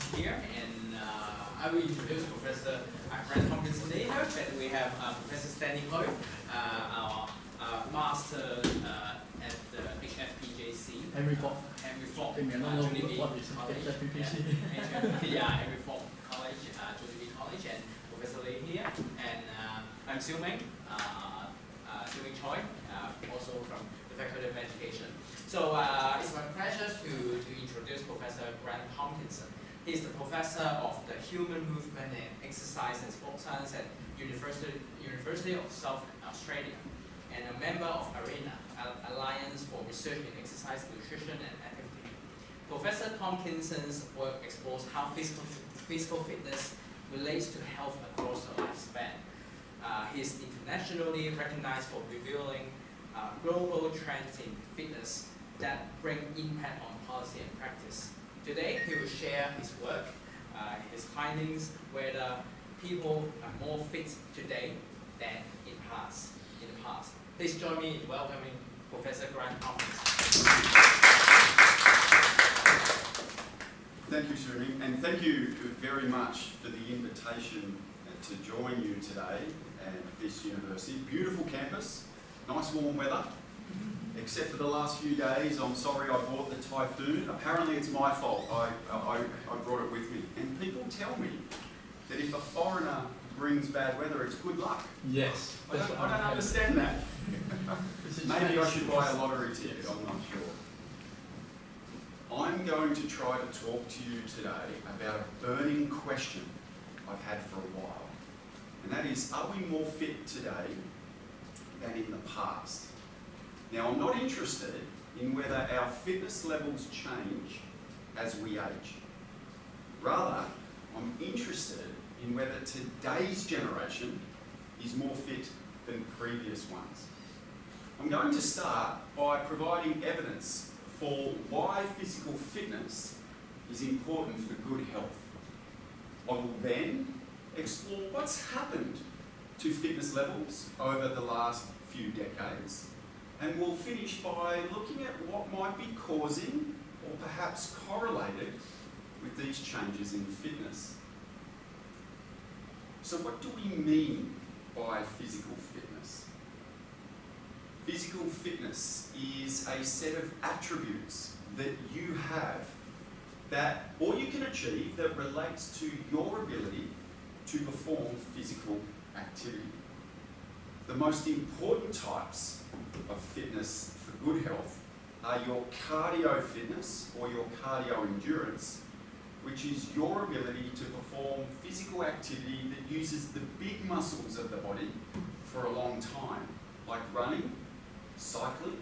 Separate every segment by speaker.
Speaker 1: once here, and I will introduce Professor Grant Tomkinson later. And we have Professor Stanley Ho, our master at the HFPJC.
Speaker 2: Henry Ford.
Speaker 1: Henry Ford.
Speaker 2: What is HFPJC?
Speaker 1: Yeah, Henry Ford College, Julie B College, and Professor Lee here. And I'm Siu Ming, Siu Ming Choi, also from the Faculty of Education. So it's my pleasure to introduce Professor Grant Tomkinson. He's the professor of the Human Movement and Exercise and Sport Science at University of South Australia, and a member of ARENA, Alliance for Research in Exercise, Nutrition and Activity. Professor Tomkinson's work explores how physical fitness relates to health across the lifespan. He is internationally recognized for revealing global trends in fitness that bring impact on policy and practice. Today, he will share his work, his findings, whether people are more fit today than in the past. Please join me in welcoming Professor Grant Tomkinson.
Speaker 3: Thank you, Siu Ming, and thank you very much for the invitation to join you today at this university. Beautiful campus, nice warm weather. Except for the last few days, I'm sorry I brought the typhoon. Apparently it's my fault. I brought it with me. And people tell me that if a foreigner brings bad weather, it's good luck.
Speaker 2: Yes.
Speaker 3: I don't understand that. Maybe I should buy a lottery ticket, I'm not sure. I'm going to try to talk to you today about a burning question I've had for a while. And that is, are we more fit today than in the past? Now, I'm not interested in whether our fitness levels change as we age. Rather, I'm interested in whether today's generation is more fit than previous ones. I'm going to start by providing evidence for why physical fitness is important for good health. I will then explore what's happened to fitness levels over the last few decades. And we'll finish by looking at what might be causing or perhaps correlated with these changes in fitness. So what do we mean by physical fitness? Physical fitness is a set of attributes that you have that, or you can achieve, that relates to your ability to perform physical activity. The most important types of fitness for good health are your cardio fitness or your cardio endurance, which is your ability to perform physical activity that uses the big muscles of the body for a long time, like running, cycling,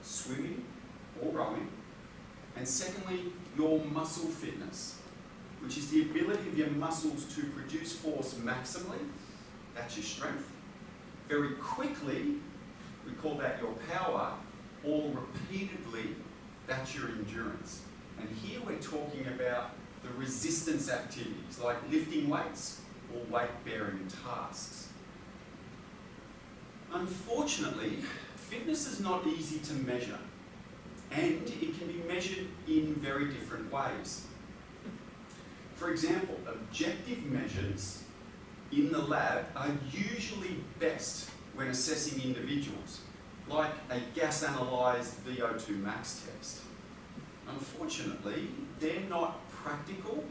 Speaker 3: swimming, or rowing. And secondly, your muscle fitness, which is the ability of your muscles to produce force maximally, that's your strength, very quickly, we call that your power, or repeatedly, that's your endurance. And here we're talking about the resistance activities, like lifting weights or weight-bearing tasks. Unfortunately, fitness is not easy to measure, and it can be measured in very different ways. For example, objective measures in the lab are usually best when assessing individuals, like a gas-analyzed VO2 max test. Unfortunately, they're not practical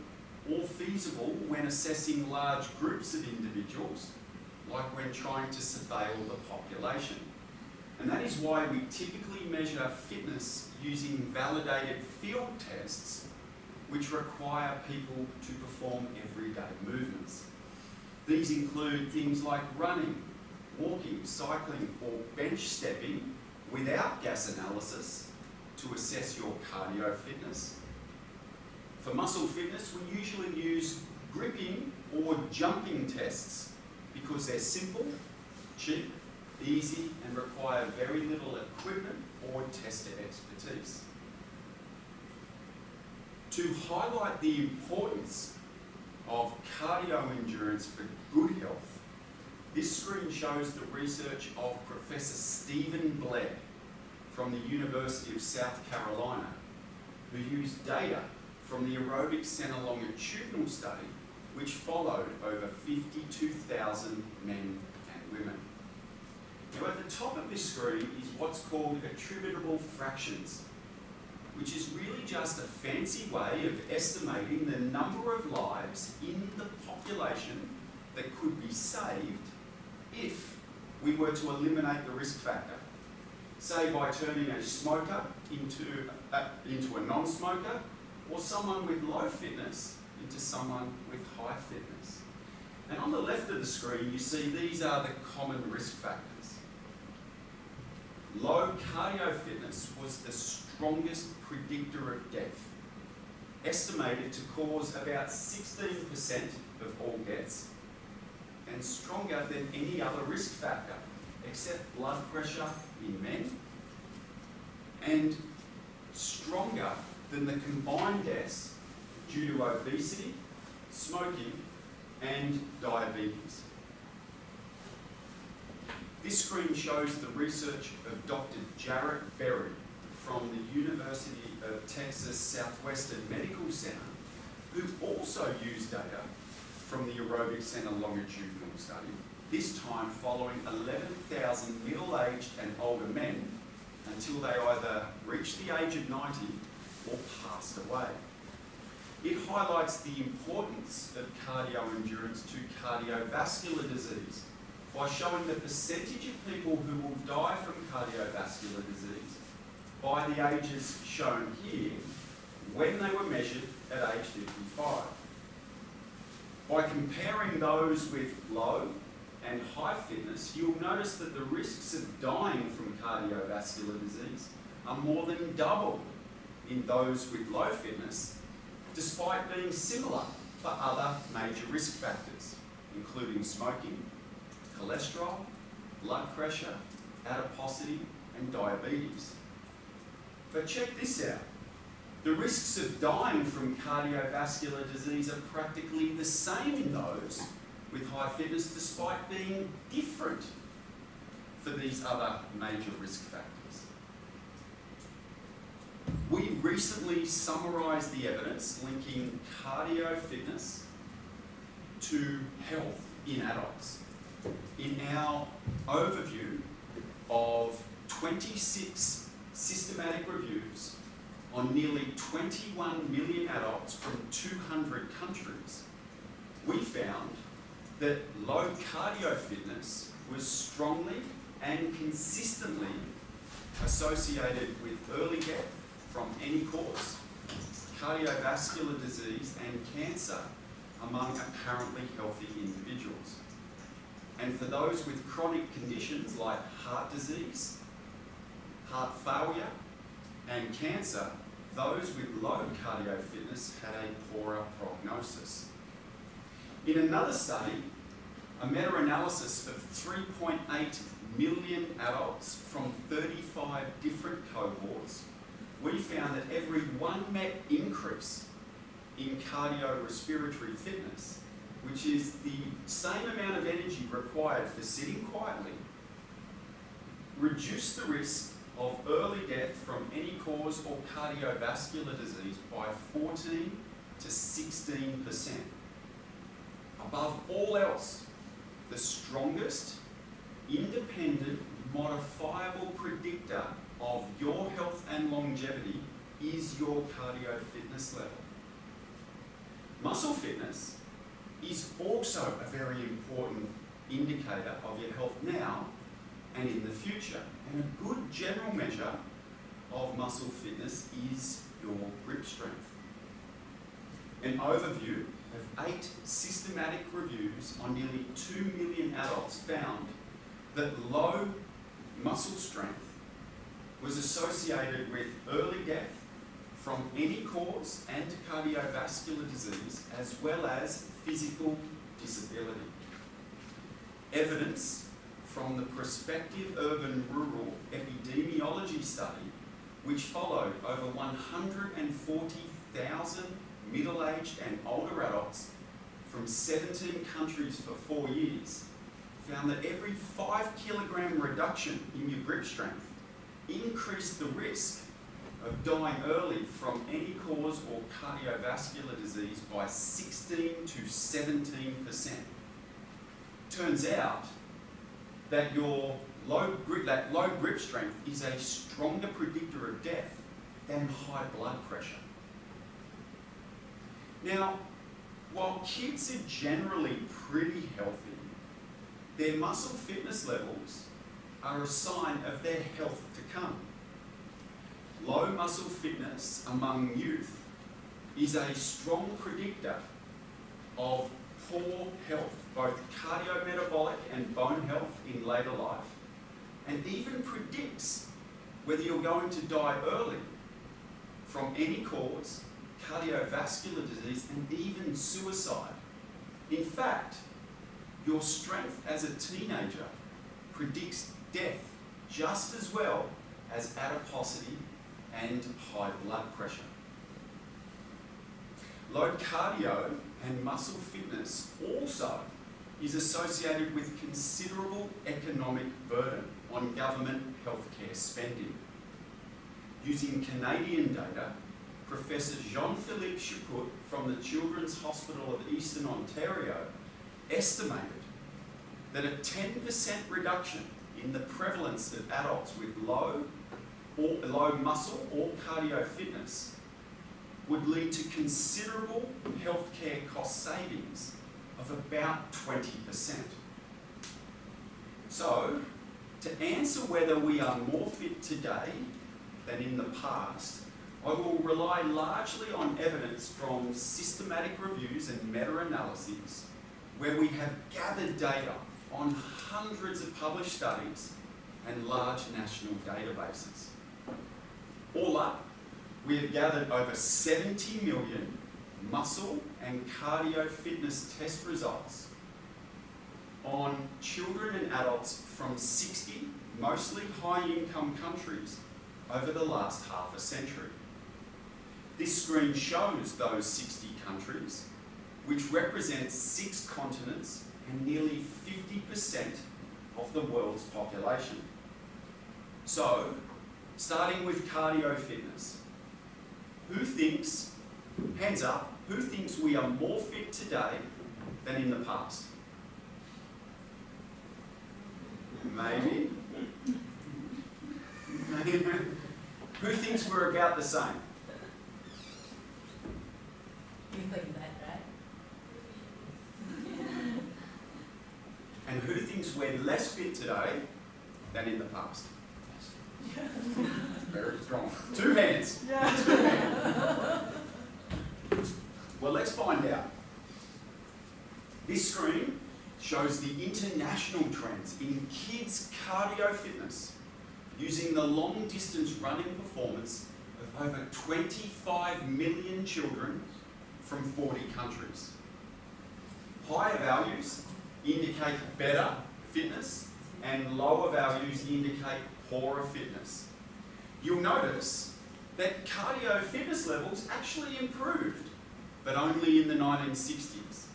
Speaker 3: or feasible when assessing large groups of individuals, like when trying to surveil the population. And that is why we typically measure fitness using validated field tests, which require people to perform everyday movements. These include things like running, walking, cycling, or bench stepping without gas analysis to assess your cardio fitness. For muscle fitness, we usually use gripping or jumping tests because they're simple, cheap, easy, and require very little equipment or tester expertise. To highlight the importance of cardio endurance for good health, this screen shows the research of Professor Stephen Blair from the University of South Carolina, who used data from the Aerobic Centre longitudinal study, which followed over 52,000 men and women. Now at the top of this screen is what's called attributable fractions, which is really just a fancy way of estimating the number of lives in the population that could be saved if we were to eliminate the risk factor. Say by turning a smoker into a non-smoker, or someone with low fitness into someone with high fitness. And on the left of the screen, you see these are the common risk factors. Low cardio fitness was the strongest predictor of death, estimated to cause about 16% of all deaths, and stronger than any other risk factor, except blood pressure in men, and stronger than the combined deaths due to obesity, smoking, and diabetes. This screen shows the research of Dr. Jarrett Berry from the University of Texas Southwestern Medical Center, who also used data from the Aerobic Centre longitudinal study, this time following 11,000 middle-aged and older men until they either reached the age of 90 or passed away. It highlights the importance of cardio endurance to cardiovascular disease by showing the percentage of people who will die from cardiovascular disease by the ages shown here when they were measured at age 55. By comparing those with low and high fitness, you'll notice that the risks of dying from cardiovascular disease are more than double in those with low fitness, despite being similar for other major risk factors, including smoking, cholesterol, blood pressure, adiposity, and diabetes. But check this out. The risks of dying from cardiovascular disease are practically the same in those with high fitness, despite being different for these other major risk factors. We recently summarised the evidence linking cardio fitness to health in adults in our overview of 26 systematic reviews on nearly 21 million adults from 200 countries. We found that low cardio fitness was strongly and consistently associated with early death from any cause, cardiovascular disease and cancer among apparently healthy individuals. And for those with chronic conditions like heart disease, heart failure, and cancer, those with low cardio fitness had a poorer prognosis. In another study, a meta-analysis of 3.8 million adults from 35 different cohorts, we found that every 1 MET increase in cardiorespiratory fitness, which is the same amount of energy required for sitting quietly, reduced the risk of early death from any cause or cardiovascular disease by 14 to 16%. Above all else, the strongest, independent, modifiable predictor of your health and longevity is your cardio fitness level. Muscle fitness is also a very important indicator of your health now and in the future. And a good general measure of muscle fitness is your grip strength. An overview of 8 systematic reviews on nearly 2 million adults found that low muscle strength was associated with early death from any cause and cardiovascular disease, as well as physical disability. Evidence from the prospective urban-rural epidemiology study, which followed over 140,000 middle-aged and older adults from 17 countries for 4 years, found that every 5 kilogram reduction in your grip strength increased the risk of dying early from any cause or cardiovascular disease by 16 to 17%. Turns out that your low grip strength is a stronger predictor of death than high blood pressure. Now, while kids are generally pretty healthy, their muscle fitness levels are a sign of their health to come. Low muscle fitness among youth is a strong predictor of poor health, both cardiometabolic and bone health in later life, and even predicts whether you're going to die early from any cause, cardiovascular disease, and even suicide. In fact, your strength as a teenager predicts death just as well as adiposity and high blood pressure. Low cardio and muscle fitness also is associated with considerable economic burden on government healthcare spending. Using Canadian data, Professor Jean-Philippe Chaput from the Children's Hospital of Eastern Ontario estimated that a 10% reduction in the prevalence of adults with low muscle or cardio fitness would lead to considerable healthcare cost savings of about 20%. So, to answer whether we are more fit today than in the past, I will rely largely on evidence from systematic reviews and meta-analyses where we have gathered data on hundreds of published studies and large national databases. All up, we have gathered over 70 million muscle and cardio fitness test results on children and adults from 60 mostly high-income countries over the last half a century. This screen shows those 60 countries, which represents 6 continents and nearly 50% of the world's population. So, starting with cardio fitness, who thinks, hands up, who thinks we are more fit today than in the past? Maybe. Who thinks we're about the same?
Speaker 4: You think that, right?
Speaker 3: And who thinks we're less fit today than in the past? Very strong. 2 hands. Well, let's find out. This screen shows the international trends in kids' cardio fitness using the long-distance running performance of over 25 million children from 40 countries. Higher values indicate better fitness and lower values indicate poorer fitness. You'll notice that cardio fitness levels actually improved, but only in the 1960s,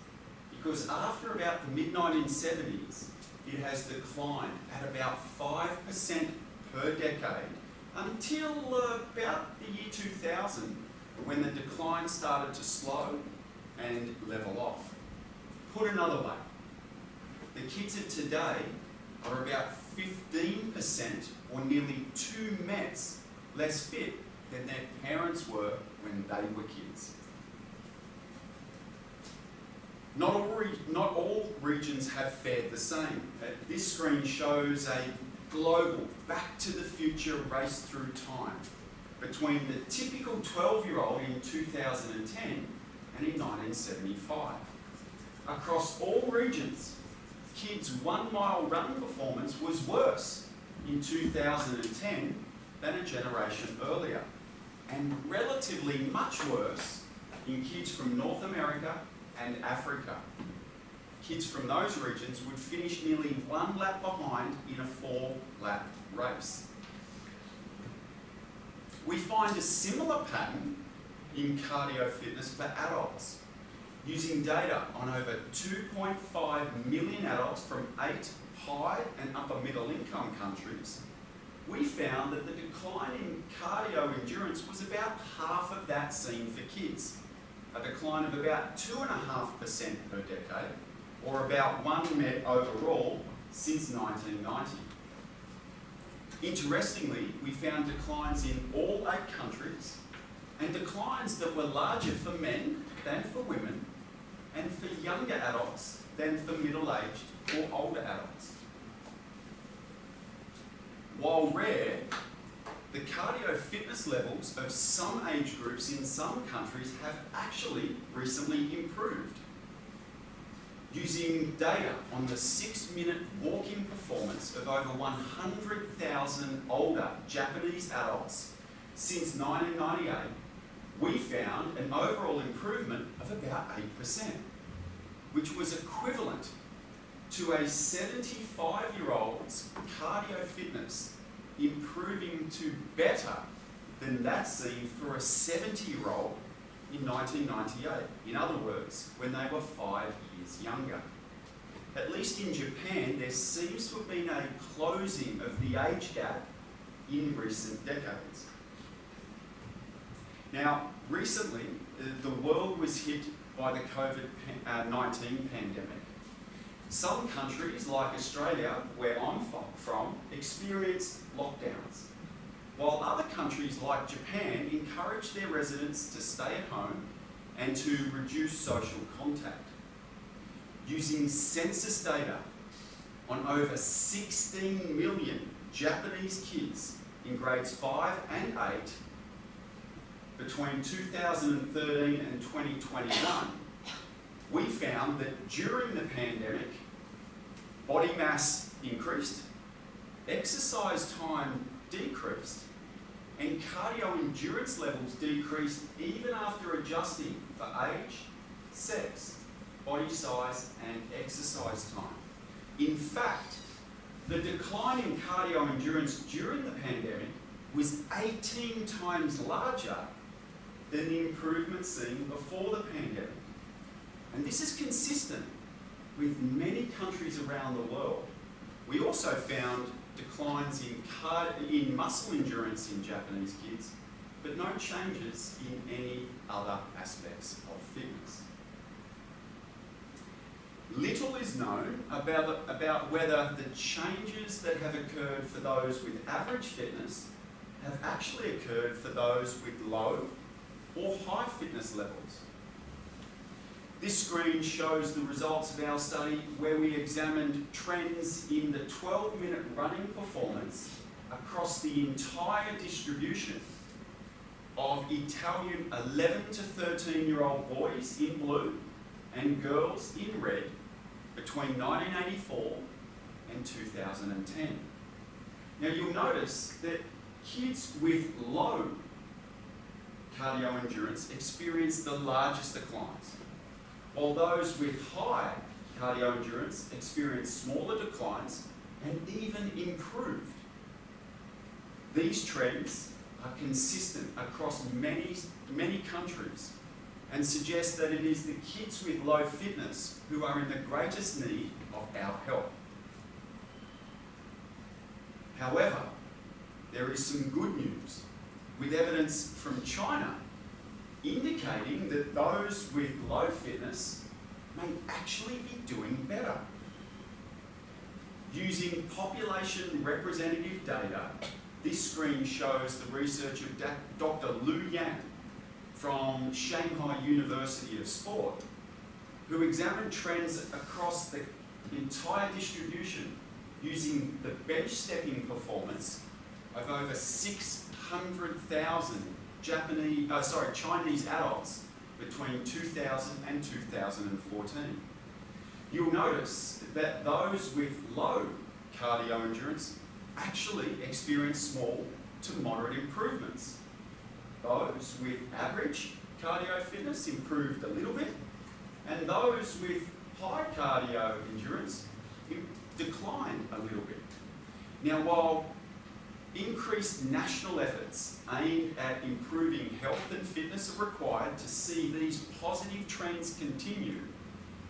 Speaker 3: because after about the mid-1970s, it has declined at about 5% per decade until about the year 2000, when the decline started to slow and level off. Put another way, the kids of today are about 15% or nearly 2 METs less fit than their parents were when they were kids. Not all regions have fared the same. This screen shows a global, back to the future race through time between the typical 12-year-old in 2010 and in 1975. Across all regions, kids' 1-mile run performance was worse in 2010 than a generation earlier, and relatively much worse in kids from North America and Africa. Kids from those regions would finish nearly 1 lap behind in a 4-lap race. We find a similar pattern in cardio fitness for adults, using data on over 2.5 million adults from 8 high and upper middle income countries we found that the decline in cardio endurance was about half of that seen for kids, a decline of about 2.5% per decade, or about 1 Met overall since 1990. Interestingly, we found declines in all 8 countries, and declines that were larger for men than for women, and for younger adults than for middle-aged or older adults. While rare, the cardio fitness levels of some age groups in some countries have actually recently improved. Using data on the 6-minute walk-in performance of over 100,000 older Japanese adults since 1998, we found an overall improvement of about 8%, which was equivalent to a 75-year-old's cardio fitness improving to better than that seen for a 70-year-old in 1998. In other words, when they were 5 years younger. At least in Japan, there seems to have been a closing of the age gap in recent decades. Now, recently, the world was hit by the COVID-19 pandemic. Some countries, like Australia, where I'm from, experienced lockdowns, while other countries, like Japan, encouraged their residents to stay at home and to reduce social contact. Using census data on over 16 million Japanese kids in grades 5 and 8 between 2013 and 2021, we found that during the pandemic, body mass increased, exercise time decreased, and cardio endurance levels decreased even after adjusting for age, sex, body size, and exercise time. In fact, the decline in cardio endurance during the pandemic was 18 times larger than the improvement seen before the pandemic. And this is consistent with many countries around the world. We also found declines in muscle endurance in Japanese kids, but no changes in any other aspects of fitness. Little is known about whether the changes that have occurred for those with average fitness have actually occurred for those with low or high fitness levels. This screen shows the results of our study where we examined trends in the 12-minute running performance across the entire distribution of Italian 11 to 13-year-old boys in blue and girls in red between 1984 and 2010. Now you'll notice that kids with low cardio endurance experience the largest declines, while those with high cardio endurance experience smaller declines and even improved. These trends are consistent across many countries and suggest that it is the kids with low fitness who are in the greatest need of our help. However, there is some good news, with evidence from China indicating that those with low fitness may actually be doing better. Using population representative data, this screen shows the research of Dr. Lu Yan from Shanghai University of Sport, who examined trends across the entire distribution using the bench stepping performance of over 600,000 Chinese adults between 2000 and 2014. You'll notice that those with low cardio endurance actually experience small to moderate improvements. Those with average cardio fitness improved a little bit, and those with high cardio endurance declined a little bit. Now, while increased national efforts aimed at improving health and fitness are required to see these positive trends continue,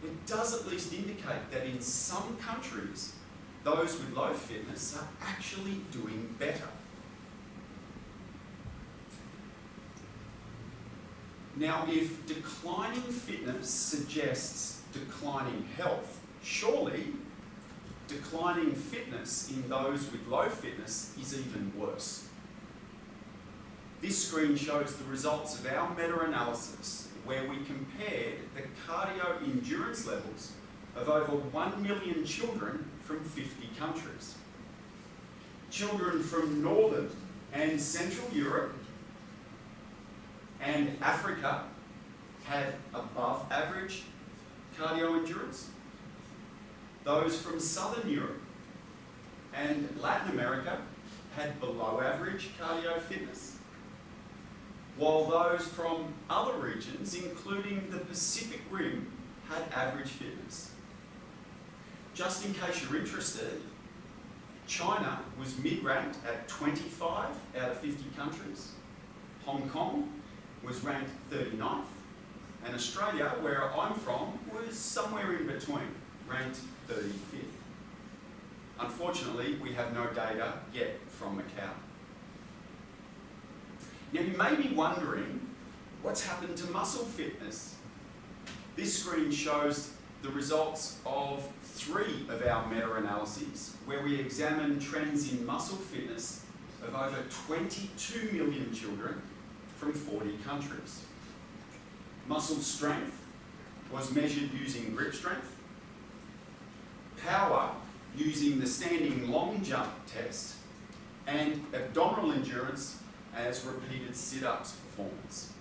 Speaker 3: it does at least indicate that in some countries, those with low fitness are actually doing better. Now, if declining fitness suggests declining health, surely declining fitness in those with low fitness is even worse. This screen shows the results of our meta-analysis where we compared the cardio endurance levels of over 1 million children from 50 countries. Children from Northern and Central Europe and Africa had above average cardio endurance. Those from Southern Europe and Latin America had below average cardio fitness, while those from other regions, including the Pacific Rim, had average fitness. Just in case you're interested, China was mid-ranked at 25 out of 50 countries. Hong Kong was ranked 39th, and Australia, where I'm from, was somewhere in between, ranked 35th. Unfortunately, we have no data yet from Macau. Now, you may be wondering what's happened to muscle fitness. This screen shows the results of 3 of our meta-analyses where we examined trends in muscle fitness of over 22 million children from 40 countries. Muscle strength was measured using grip strength, power using the standing long jump test, and abdominal endurance as repeated sit-ups performance.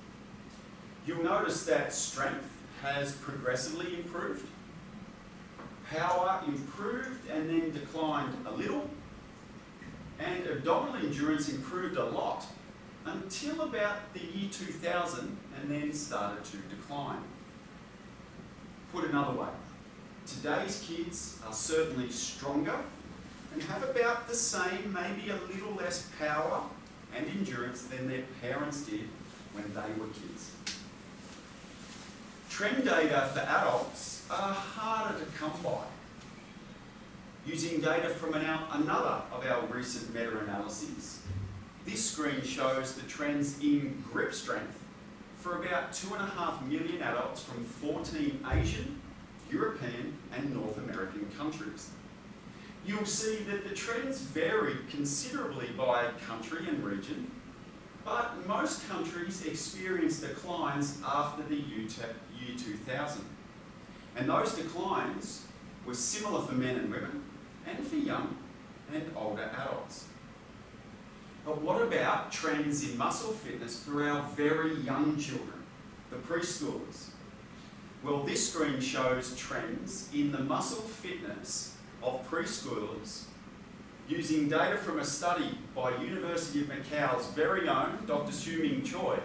Speaker 3: You'll notice that strength has progressively improved, power improved and then declined a little, and abdominal endurance improved a lot until about the year 2000 and then started to decline. Put another way, today's kids are certainly stronger and have about the same, maybe a little less power and endurance than their parents did when they were kids. Trend data for adults are harder to come by. Using data from another of our recent meta-analyses, this screen shows the trends in grip strength for about 2.5 million adults from 14 Asian, European and North American countries. You'll see that the trends vary considerably by country and region, but most countries experienced declines after the year 2000. And those declines were similar for men and women, and for young and older adults. But what about trends in muscle fitness for our very young children, the preschoolers? Well, this screen shows trends in the muscle fitness of preschoolers using data from a study by University of Macau's very own Dr. Siu-Ming Choi,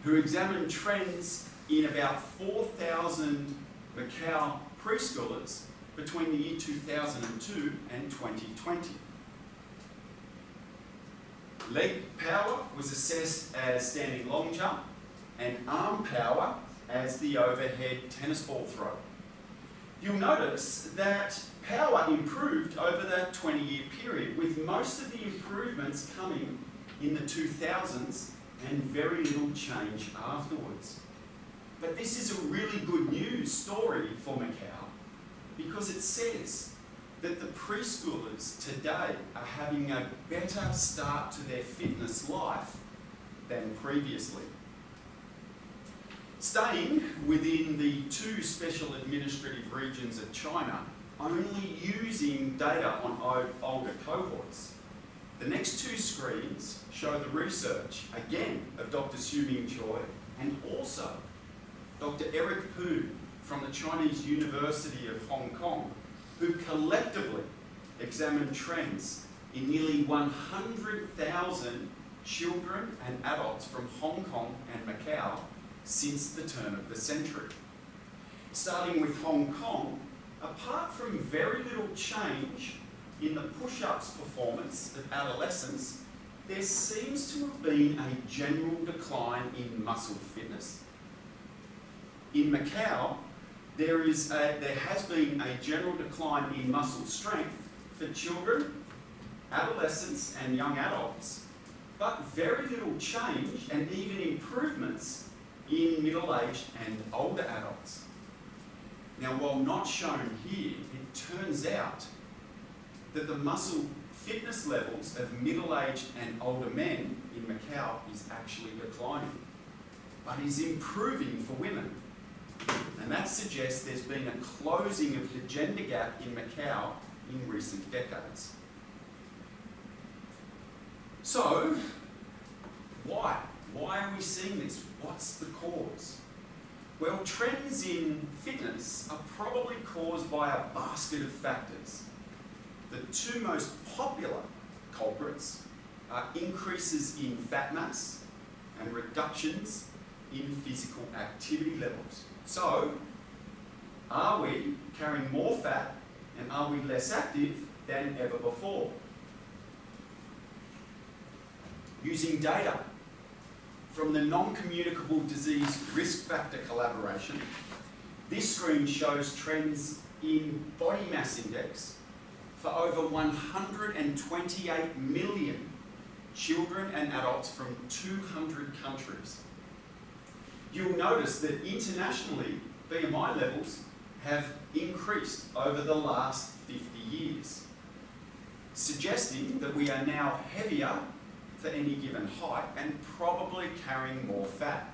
Speaker 3: who examined trends in about 4,000 Macau preschoolers between the year 2002 and 2020. Leg power was assessed as standing long jump and arm power as the overhead tennis ball throw. You'll notice that power improved over that 20-year period, with most of the improvements coming in the 2000s and very little change afterwards. But this is a really good news story for Macau, because it says that the preschoolers today are having a better start to their fitness life than previously. Staying within the 2 special administrative regions of China, only using data on older cohorts, the next 2 screens show the research, again, of Dr. Siu-Ming Choi and also Dr. Eric Pu from the Chinese University of Hong Kong, who collectively examined trends in nearly 100,000 children and adults from Hong Kong and Macau since the turn of the century. Starting with Hong Kong, apart from very little change in the push-ups performance of adolescents, there seems to have been a general decline in muscle fitness. In Macau, there has been a general decline in muscle strength for children, adolescents and young adults, but very little change and even improvements in middle-aged and older adults. Now, while not shown here, it turns out that the muscle fitness levels of middle-aged and older men in Macau is actually declining, but is improving for women. And that suggests there's been a closing of the gender gap in Macau in recent decades. So, why? Why are we seeing this? What's the cause? Well, trends in fitness are probably caused by a basket of factors. The two most popular culprits are increases in fat mass and reductions in physical activity levels. So, are we carrying more fat and are we less active than ever before? Using data from the Non-Communicable Disease Risk Factor Collaboration, this screen shows trends in body mass index for over 128 million children and adults from 200 countries. You'll notice that internationally, BMI levels have increased over the last 50 years, suggesting that we are now heavier for any given height and probably carrying more fat.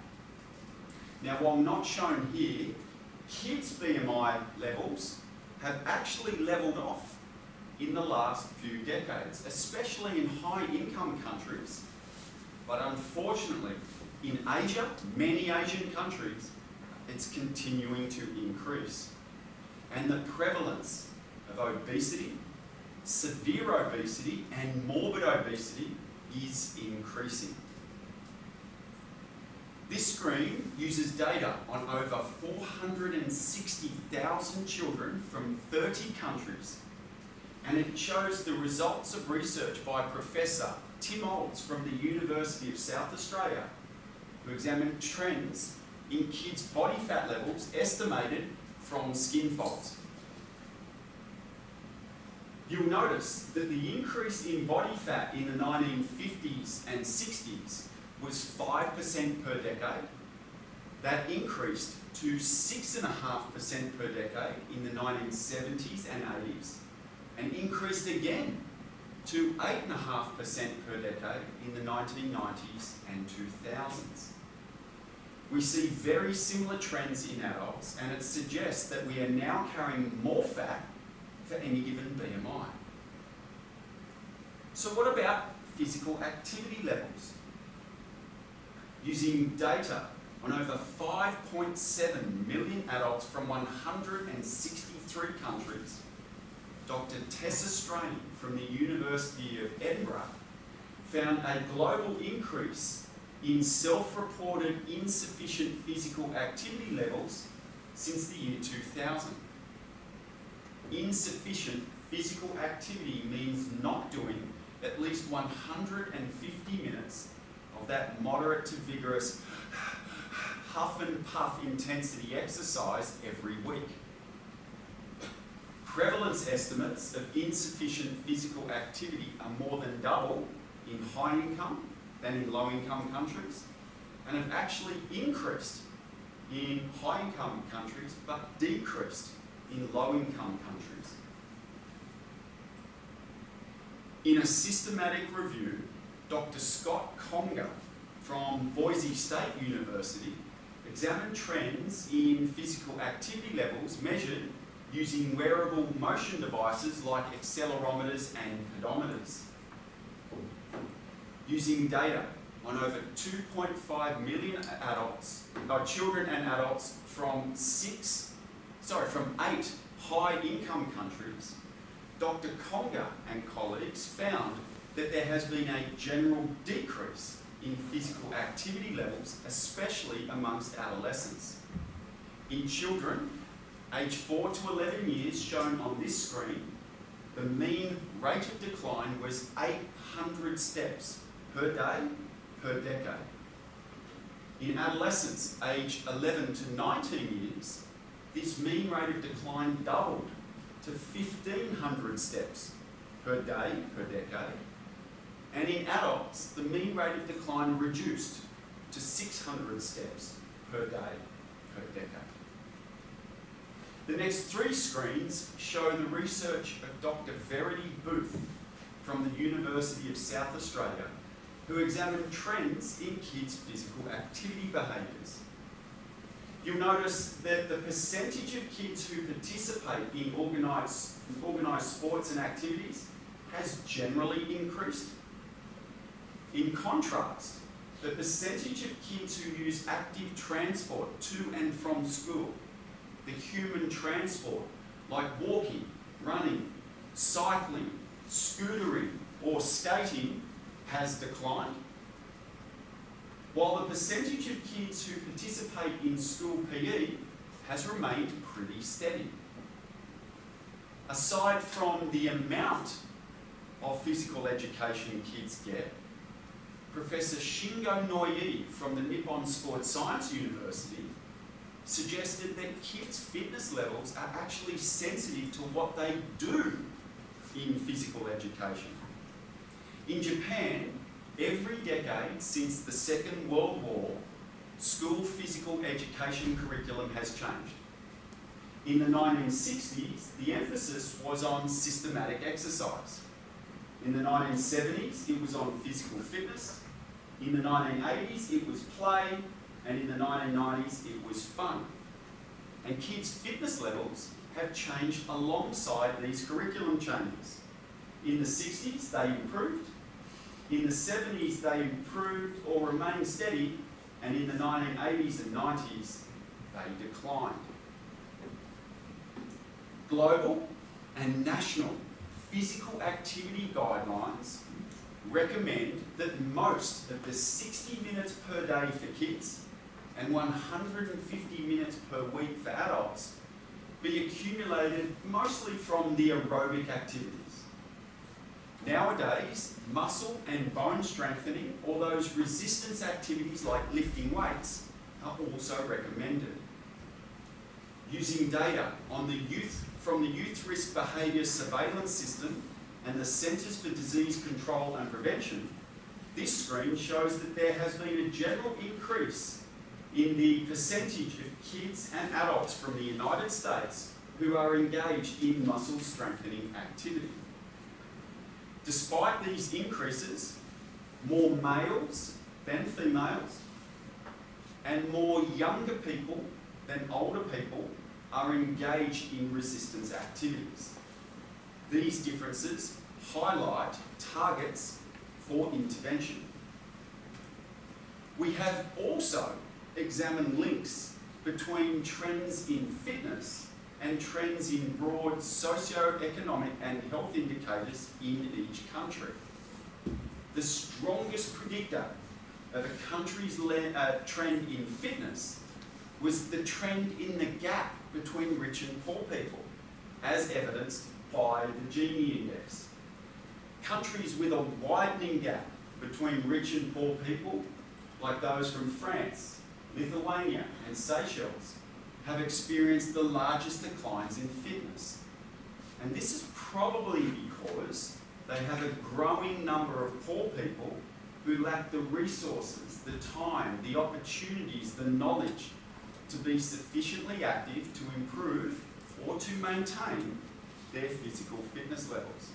Speaker 3: Now, while not shown here, kids' BMI levels have actually levelled off in the last few decades, especially in high-income countries. But unfortunately, in Asia, many Asian countries, it's continuing to increase. And the prevalence of obesity, severe obesity, and morbid obesity is increasing. This screen uses data on over 460,000 children from 30 countries, and it shows the results of research by Professor Tim Olds from the University of South Australia, who examined trends in kids' body fat levels estimated from skin folds. You'll notice that the increase in body fat in the 1950s and 60s was 5% per decade. That increased to 6.5% per decade in the 1970s and 80s, and increased again to 8.5% per decade in the 1990s and 2000s. We see very similar trends in adults, and it suggests that we are now carrying more fat for any given BMI. So what about physical activity levels? Using data on over 5.7 million adults from 163 countries, Dr. Tessa Strain from the University of Edinburgh found a global increase in self-reported insufficient physical activity levels since the year 2000. Insufficient physical activity means not doing at least 150 minutes of that moderate to vigorous huff and puff intensity exercise every week. Prevalence estimates of insufficient physical activity are more than double in high income than in low income countries, and have actually increased in high income countries but decreased in low income countries. In a systematic review, Dr. Scott Conger from Boise State University examined trends in physical activity levels measured using wearable motion devices like accelerometers and pedometers. Using data on over 2.5 million adults, children and adults from 8 high-income countries, Dr. Conger and colleagues found that there has been a general decrease in physical activity levels, especially amongst adolescents. In children, aged 4 to 11 years, shown on this screen, the mean rate of decline was 800 steps per day, per decade. In adolescents aged 11 to 19 years, this mean rate of decline doubled to 1,500 steps per day per decade. And in adults, the mean rate of decline reduced to 600 steps per day per decade. The next three screens show the research of Dr. Verity Booth from the University of South Australia, who examined trends in kids' physical activity behaviours. You'll notice that the percentage of kids who participate in organised sports and activities has generally increased. In contrast, the percentage of kids who use active transport to and from school, the human transport like walking, running, cycling, scootering or skating, has declined, while the percentage of kids who participate in school PE has remained pretty steady. Aside from the amount of physical education kids get, Professor Shingo Noi from the Nippon Sports Science University suggested that kids' fitness levels are actually sensitive to what they do in physical education. In Japan, every decade since the Second World War, school physical education curriculum has changed. In the 1960s, the emphasis was on systematic exercise. In the 1970s, it was on physical fitness. In the 1980s, it was play. And in the 1990s, it was fun. And kids' fitness levels have changed alongside these curriculum changes. In the 60s, they improved. In the 70s, they improved or remained steady. And in the 1980s and 90s, they declined. Global and national physical activity guidelines recommend that most of the 60 minutes per day for kids and 150 minutes per week for adults be accumulated mostly from the aerobic activities. Nowadays, muscle and bone strengthening, or those resistance activities like lifting weights, are also recommended. Using data on from the Youth Risk Behaviour Surveillance System and the Centres for Disease Control and Prevention, this screen shows that there has been a general increase in the percentage of kids and adults from the United States who are engaged in muscle strengthening activity. Despite these increases, more males than females and more younger people than older people are engaged in resistance activities. These differences highlight targets for intervention. We have also examined links between trends in fitness and trends in broad socio-economic and health indicators in each country. The strongest predictor of a country's trend in fitness was the trend in the gap between rich and poor people, as evidenced by the Gini index. Countries with a widening gap between rich and poor people, like those from France, Lithuania and Seychelles, have experienced the largest declines in fitness. And this is probably because they have a growing number of poor people who lack the resources, the time, the opportunities, the knowledge to be sufficiently active to improve or to maintain their physical fitness levels.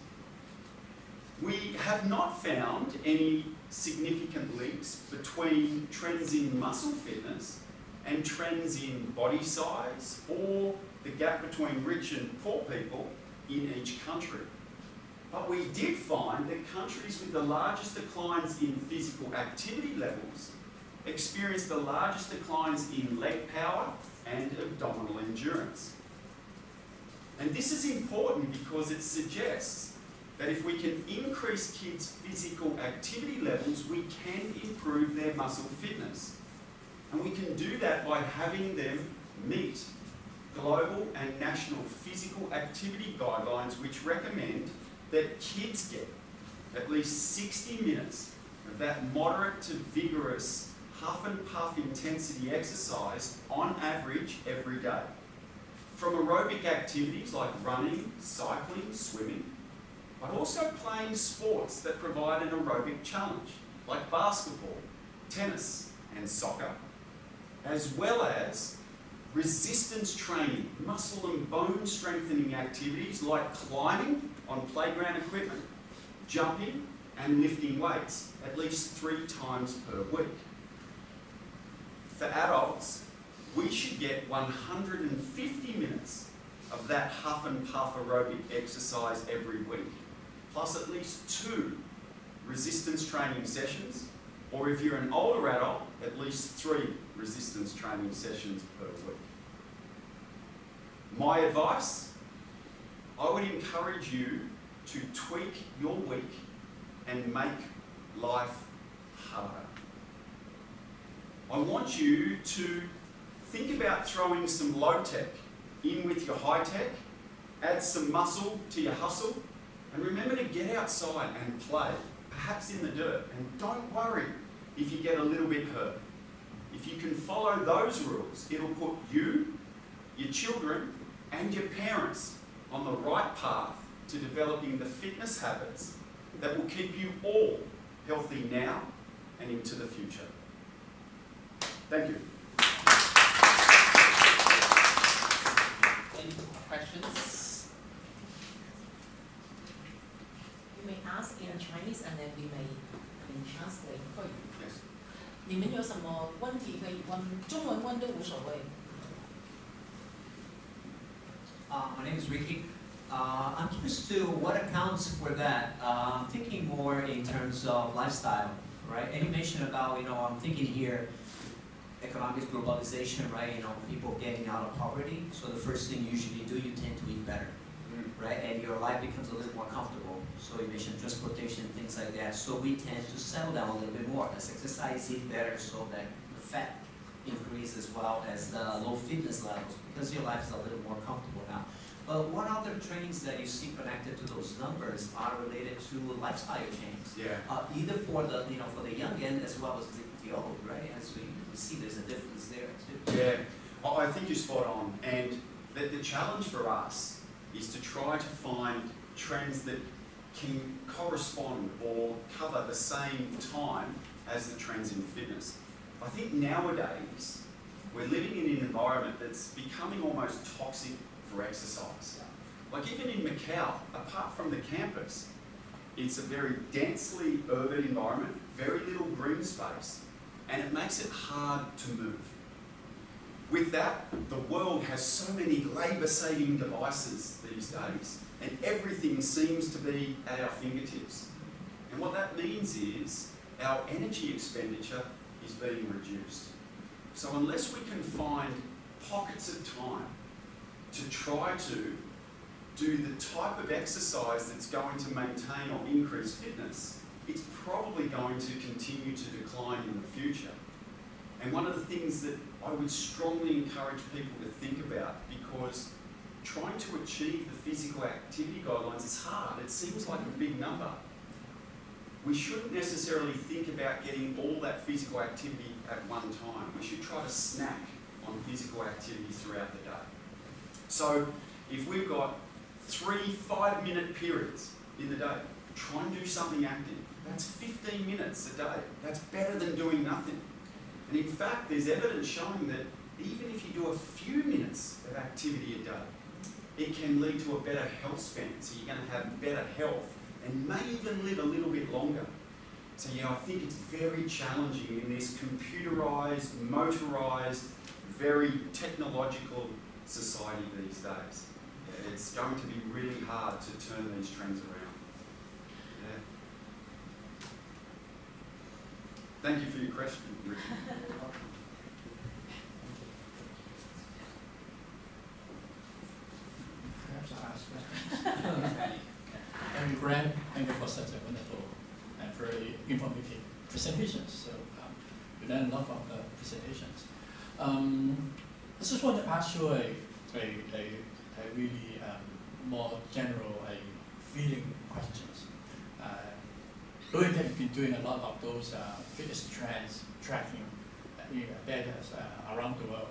Speaker 3: We have not found any significant links between trends in muscle fitness and trends in body size or the gap between rich and poor people in each country. But we did find that countries with the largest declines in physical activity levels experienced the largest declines in leg power and abdominal endurance. And this is important because it suggests that if we can increase kids' physical activity levels, we can improve their muscle fitness. And we can do that by having them meet global and national physical activity guidelines, which recommend that kids get at least 60 minutes of that moderate to vigorous huff and puff intensity exercise on average every day. From aerobic activities like running, cycling, swimming, but also playing sports that provide an aerobic challenge, like basketball, tennis, and soccer, as well as resistance training, muscle and bone strengthening activities like climbing on playground equipment, jumping, and lifting weights at least 3 times per week. For adults, we should get 150 minutes of that huff and puff aerobic exercise every week, plus at least 2 resistance training sessions, or if you're an older adult, at least 3 resistance training sessions per week. My advice, I would encourage you to tweak your week and make life harder. I want you to think about throwing some low tech in with your high tech, add some muscle to your hustle, and remember to get outside and play, perhaps in the dirt, and don't worry if you get a little bit hurt. If you can follow those rules, it'll put you, your children, and your parents on the right path to developing the fitness habits that will keep you all healthy now and into the future. Thank you.
Speaker 1: Any questions?
Speaker 4: You may ask in Chinese and then we may translate for you.
Speaker 3: Yes.
Speaker 4: 你们有什么问题可以问，中文问都无所谓。
Speaker 2: My name is Ricky. I'm curious to what accounts for that. I'm thinking more in terms of lifestyle, right? And you mentioned about, I'm thinking here, economic globalization, right? People getting out of poverty. So the first thing you usually do, you tend to eat better, right? And your life becomes a little more comfortable. So you mentioned transportation, things like that. So we tend to settle down a little bit more. Let's exercise, eat better, so that the fat increase as well as the low fitness levels, because your life is a little more comfortable now. But what other traits that you see connected to those numbers are related to lifestyle change?
Speaker 3: Yeah.
Speaker 2: Either for the for the young end as well as the old, right? As we see, there's a difference there too.
Speaker 3: Yeah, I think you're spot on. And the challenge for us is to try to find trends that can correspond or cover the same time as the trends in fitness. I think nowadays we're living in an environment that's becoming almost toxic for exercise. Like even in Macau, apart from the campus, it's a very densely urban environment, very little green space, and it makes it hard to move. With that, the world has so many labour-saving devices these days, and everything seems to be at our fingertips. And what that means is our energy expenditure is being reduced. So unless we can find pockets of time to try to do the type of exercise that's going to maintain or increase fitness, it's probably going to continue to decline in the future. And one of the things that I would strongly encourage people to think about, because trying to achieve the physical activity guidelines is hard. It seems like a big number. We shouldn't necessarily think about getting all that physical activity at one time. We should try to snack on physical activity throughout the day. So if we've got 3 5-minute periods in the day, try and do something active. That's 15 minutes a day. That's better than doing nothing. And in fact, there's evidence showing that even if you do a few minutes of activity a day, it can lead to a better health span. So you're going to have better health and may even live a little bit longer. So yeah, I think it's very challenging in this computerized, motorized, very technological society these days. It's going to be really hard to turn these trends around. Yeah. Thank you for your question, Rick.
Speaker 5: Perhaps I'll ask I'm Grant. Thank you for such a wonderful and very informative presentations. So we learned a lot from the presentations. I just want to ask you a really more general feeling questions. Knowing that you've been doing a lot of those fitness trends tracking data around the world,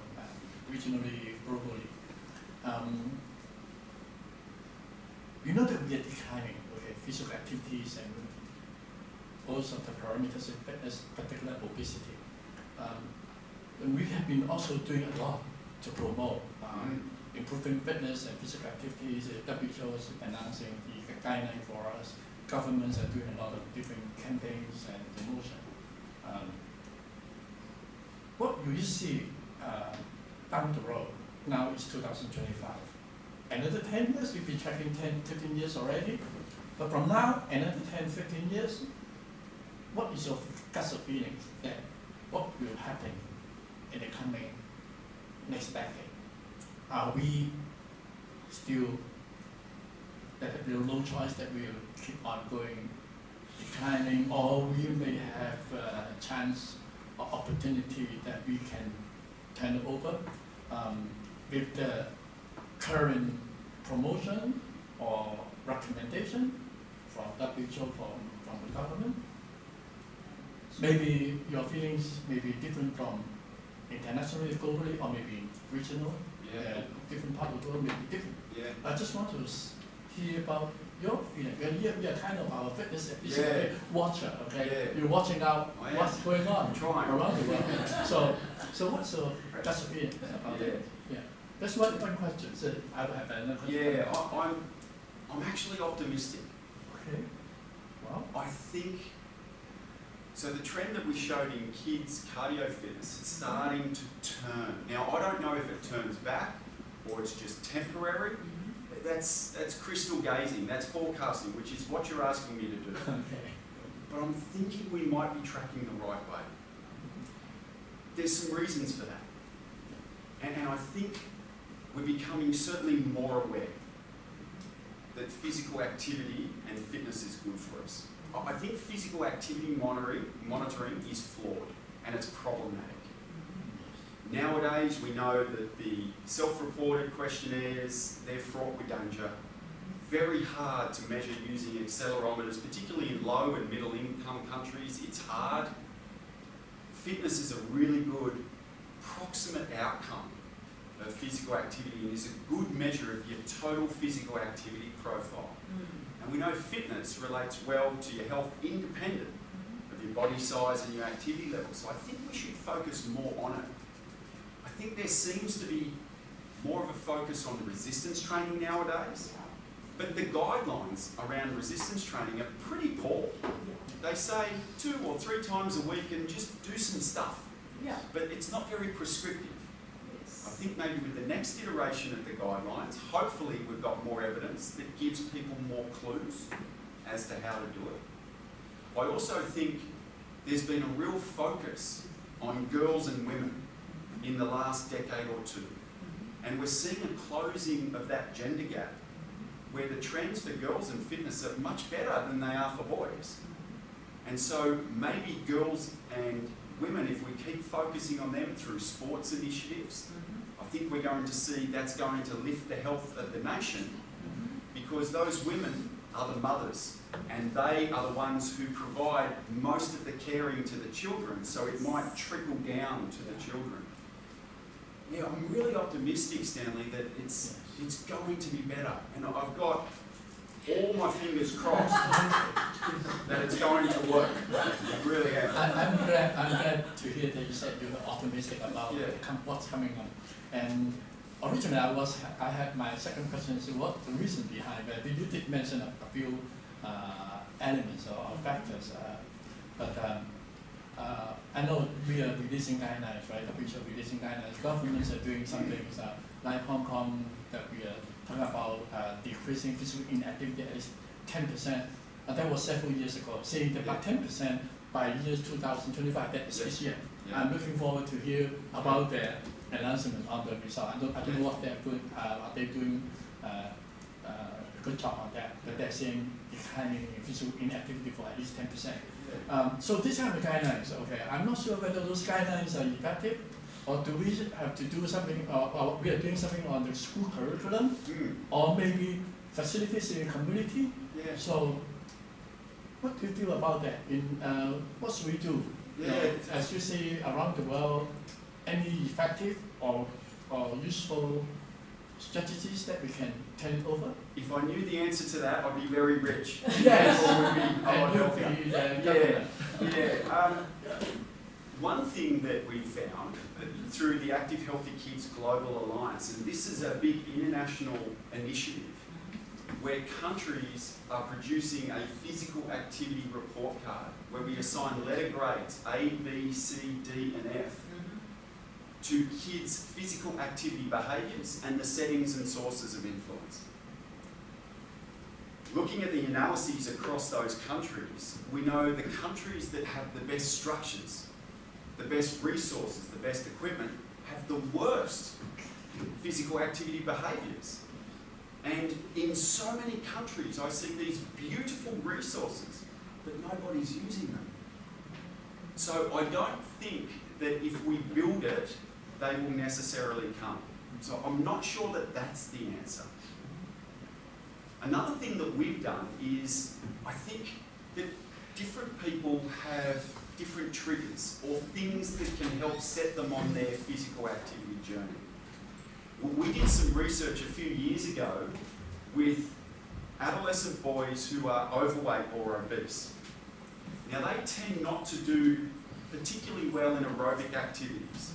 Speaker 5: regionally, globally. You know that we are declining with physical activities and also the parameters in fitness, particularly obesity. And we have been also doing a lot to promote improving fitness and physical activities. WHO is announcing the guideline for us. Governments are doing a lot of different campaigns and promotion. What do you see down the road? Now it's 2025. Another 10 years, we've been tracking 10, 15 years already. But from now, another 10, 15 years, what is your gut feeling that what will happen in the coming next decade? Are we still, that there is no choice that we will keep on going declining, or we may have a chance or opportunity that we can turn over with the current promotion or recommendation from WHO, from the government? Maybe your feelings may be different from internationally, globally, or maybe regional. Different part of the world may be different. I just want to hear about your feeling. You're kind of our fitness watcher, okay? You're watching out what's going on around the world. So what's your gut feeling about it? Yeah. That's one question. So I have another question.
Speaker 3: I'm actually optimistic.
Speaker 5: Okay. Well,
Speaker 3: I think, so the trend that we showed in kids' cardio fitness, it's starting to turn. Now, I don't know if it turns back or it's just temporary. That's crystal gazing, that's forecasting, which is what you're asking me to do.
Speaker 5: okay.
Speaker 3: But I'm thinking we might be tracking the right way. There's some reasons for that. And I think we're becoming certainly more aware that physical activity and fitness is good for us. I think physical activity monitoring is flawed and it's problematic. Nowadays, we know that the self-reported questionnaires, they're fraught with danger. Very hard to measure using accelerometers, particularly in low and middle income countries. It's hard. Fitness is a really good proximate outcome of physical activity and is a good measure of your total physical activity profile. And we know fitness relates well to your health independent of your body size and your activity level. So I think we should focus more on it. I think there seems to be more of a focus on resistance training nowadays, but the guidelines around resistance training are pretty poor. They say 2 or 3 times a week and just do some stuff, but it's not very prescriptive. I think maybe with the next iteration of the guidelines, hopefully we've got more evidence that gives people more clues as to how to do it. I also think there's been a real focus on girls and women in the last decade or two. And we're seeing a closing of that gender gap where the trends for girls in fitness are much better than they are for boys. And so maybe girls and women, if we keep focusing on them through sports initiatives, I think we're going to see that's going to lift the health of the nation, because those women are the mothers and they are the ones who provide most of the caring to the children, so it might trickle down to the children. Yeah, I'm really optimistic, Stanley, that it's going to be better, and I've got all my fingers crossed that it's going to work. I really am.
Speaker 5: I'm glad to hear that you said you were optimistic about what's coming on. And originally I had my second question is what the reason behind that. You did mention a few elements or factors, but I know we are releasing guidelines, right? We are releasing guidelines. Governments are doing some things like Hong Kong that we are talking about decreasing physical inactivity at least 10%. That was several years ago, saying that by 10% by year 2025, that is this year. I'm looking forward to hear about their announcement on the result. I don't know what they're doing. Are they doing a good job on that? But they're saying declining physical inactivity for at least 10%. So these kind of guidelines, okay, I'm not sure whether those guidelines are effective, or do we have to do something, or we are doing something on the school curriculum, or maybe facilities in the community. So what do you feel about that? What should we do? As you see around the world, any effective or useful strategies that we can turn it over?
Speaker 3: If I knew the answer to that, I'd be very rich.
Speaker 5: Yes.
Speaker 3: Or would be a lot
Speaker 5: And you'll
Speaker 3: healthier.
Speaker 5: be the
Speaker 3: Yeah.
Speaker 5: governor.
Speaker 3: One thing that we found through the Active Healthy Kids Global Alliance, and this is a big international initiative, where countries are producing a physical activity report card where we assign letter grades A, B, C, D and F to kids' physical activity behaviours and the settings and sources of influence. Looking at the analyses across those countries, we know the countries that have the best structures, the best resources, the best equipment, have the worst physical activity behaviours. And in so many countries, I see these beautiful resources, but nobody's using them. So I don't think that if we build it, they will necessarily come. So I'm not sure that that's the answer. Another thing that we've done is, I think that different people have different triggers or things that can help set them on their physical activity journey. We did some research a few years ago with adolescent boys who are overweight or obese. Now they tend not to do particularly well in aerobic activities.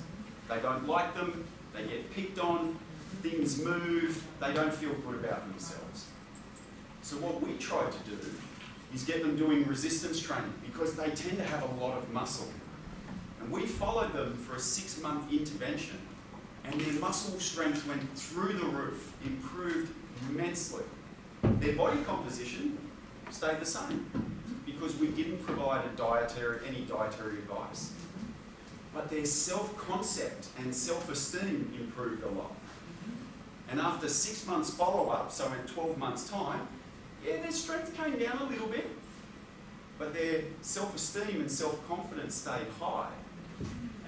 Speaker 3: They don't like them, they get picked on, things move, they don't feel good about themselves. So what we tried to do is get them doing resistance training because they tend to have a lot of muscle. And we followed them for a 6-month intervention and their muscle strength went through the roof, improved immensely. Their body composition stayed the same because we didn't provide any dietary advice. But their self-concept and self-esteem improved a lot. And after 6 months follow-up, so in 12 months' time, yeah, their strength came down a little bit, but their self-esteem and self-confidence stayed high.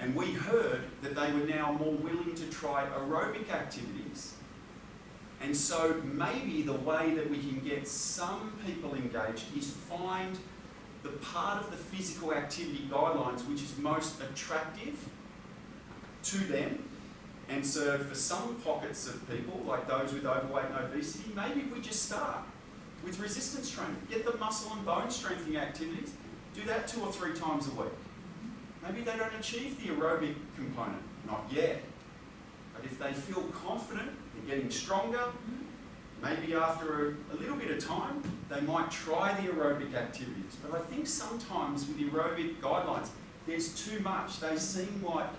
Speaker 3: And we heard that they were now more willing to try aerobic activities. And so maybe the way that we can get some people engaged is find the part of the physical activity guidelines which is most attractive to them and so for some pockets of people, like those with overweight and obesity, maybe we just start with resistance training. Get the muscle and bone strengthening activities, do that 2 or 3 times a week. Maybe they don't achieve the aerobic component, not yet. But if they feel confident, they're getting stronger, maybe after a little bit of time, they might try the aerobic activities. But I think sometimes with the aerobic guidelines, there's too much. They seem like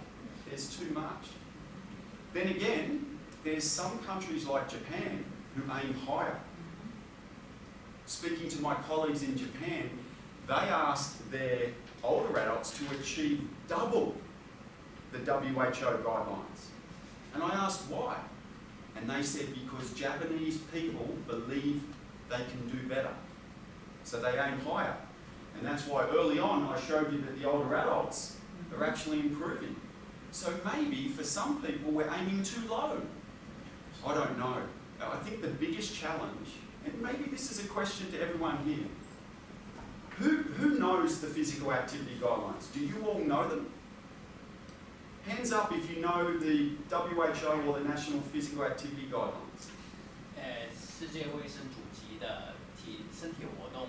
Speaker 3: there's too much. Then again, there's some countries like Japan who aim higher. Speaking to my colleagues in Japan, they asked their older adults to achieve double the WHO guidelines. And I asked why. And they said because Japanese people believe they can do better. So they aim higher. And that's why early on I showed you that the older adults are actually improving. So maybe for some people we're aiming too low. I don't know. I think the biggest challenge, and maybe this is a question to everyone here, who knows the physical activity guidelines? Do you all know them? Hands up if you know the WHO or the National Physical Activity Guidelines.
Speaker 6: 世界卫生组织的身体活动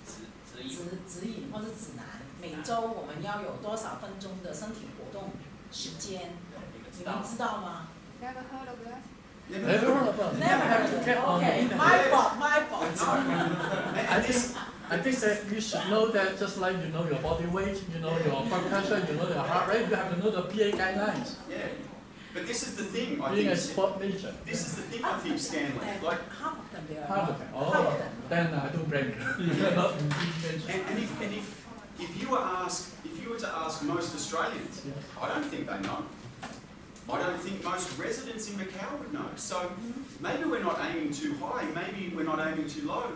Speaker 6: 指引。
Speaker 4: 指引或是指南，每周我们要有多少分钟的身体活动时间？你们知道吗
Speaker 7: Never heard of that?
Speaker 5: Never heard about it.？Never
Speaker 4: heard. Okay, my fault, my fault.
Speaker 5: I think that you should know that just like you know your body weight, you know your blood pressure, you know your heart rate, you have to know the PA guidelines.
Speaker 3: Yeah. But this is the thing, I
Speaker 5: Being a
Speaker 3: think.
Speaker 5: sport major.
Speaker 3: This is the thing, I think, Stanley. Like,
Speaker 4: half of them they are
Speaker 5: Half
Speaker 4: not.
Speaker 5: of them.
Speaker 4: Half
Speaker 5: Oh,
Speaker 4: of them.
Speaker 5: then I don't blame you. You're not engaged.
Speaker 3: and if you were to ask most Australians,
Speaker 5: Yes.
Speaker 3: I don't think they know. I don't think most residents in Macau would know. So maybe we're not aiming too high, maybe we're not aiming too low.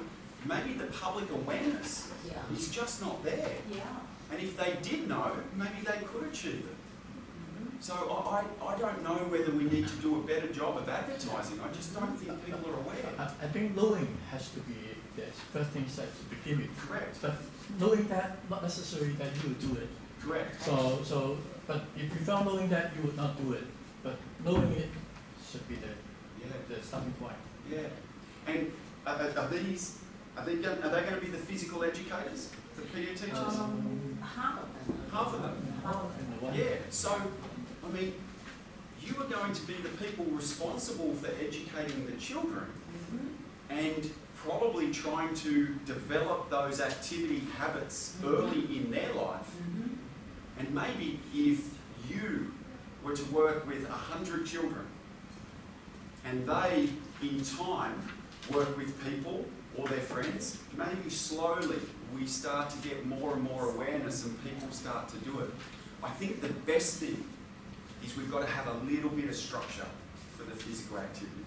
Speaker 3: Maybe the public awareness
Speaker 4: Yeah.
Speaker 3: is just not there.
Speaker 4: Yeah.
Speaker 3: And if they did know, maybe they could achieve it. So I don't know whether we need to do a better job of advertising. I just don't think people are aware.
Speaker 5: I think knowing has to be the first thing said to begin with.
Speaker 3: Correct.
Speaker 5: But knowing that, not necessarily that you will do it.
Speaker 3: Correct.
Speaker 5: But if without knowing that, you would not do it. But knowing it should be there.
Speaker 3: Yeah. Yeah. And are they going to be the physical educators, the PE teachers?
Speaker 4: Half of them.
Speaker 3: Half of them.
Speaker 5: And one-
Speaker 3: Yeah. So, I mean, you are going to be the people responsible for educating the children and probably trying to develop those activity habits early in their life. And maybe if you were to work with 100 children and they, in time, work with people or their friends, maybe slowly we start to get more and more awareness and people start to do it. I think the best thing is we've got to have a little bit of structure for the physical activity.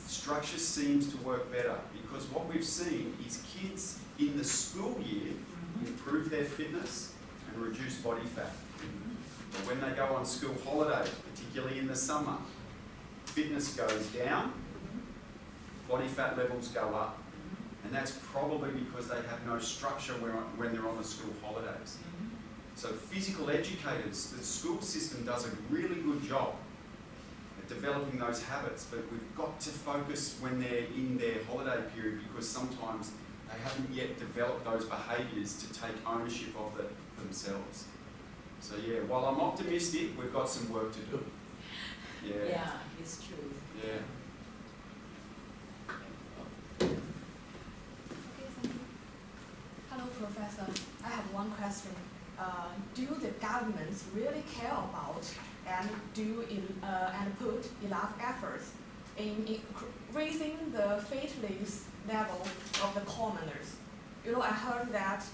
Speaker 3: Structure seems to work better because what we've seen is kids in the school year improve their fitness and reduce body fat. But when they go on school holidays, particularly in the summer, fitness goes down, body fat levels go up. And that's probably because they have no structure when they're on the school holidays. So physical educators, the school system does a really good job at developing those habits, but we've got to focus when they're in their holiday period because sometimes they haven't yet developed those behaviours to take ownership of it themselves. So yeah, while I'm optimistic, we've got some work to do. Yeah.
Speaker 4: Yeah, it's true.
Speaker 3: Yeah.
Speaker 7: Okay, thank you. Hello, Professor. I have one question. Do the governments really care about and and put enough efforts in raising the fitness level of the commoners? You know, I heard that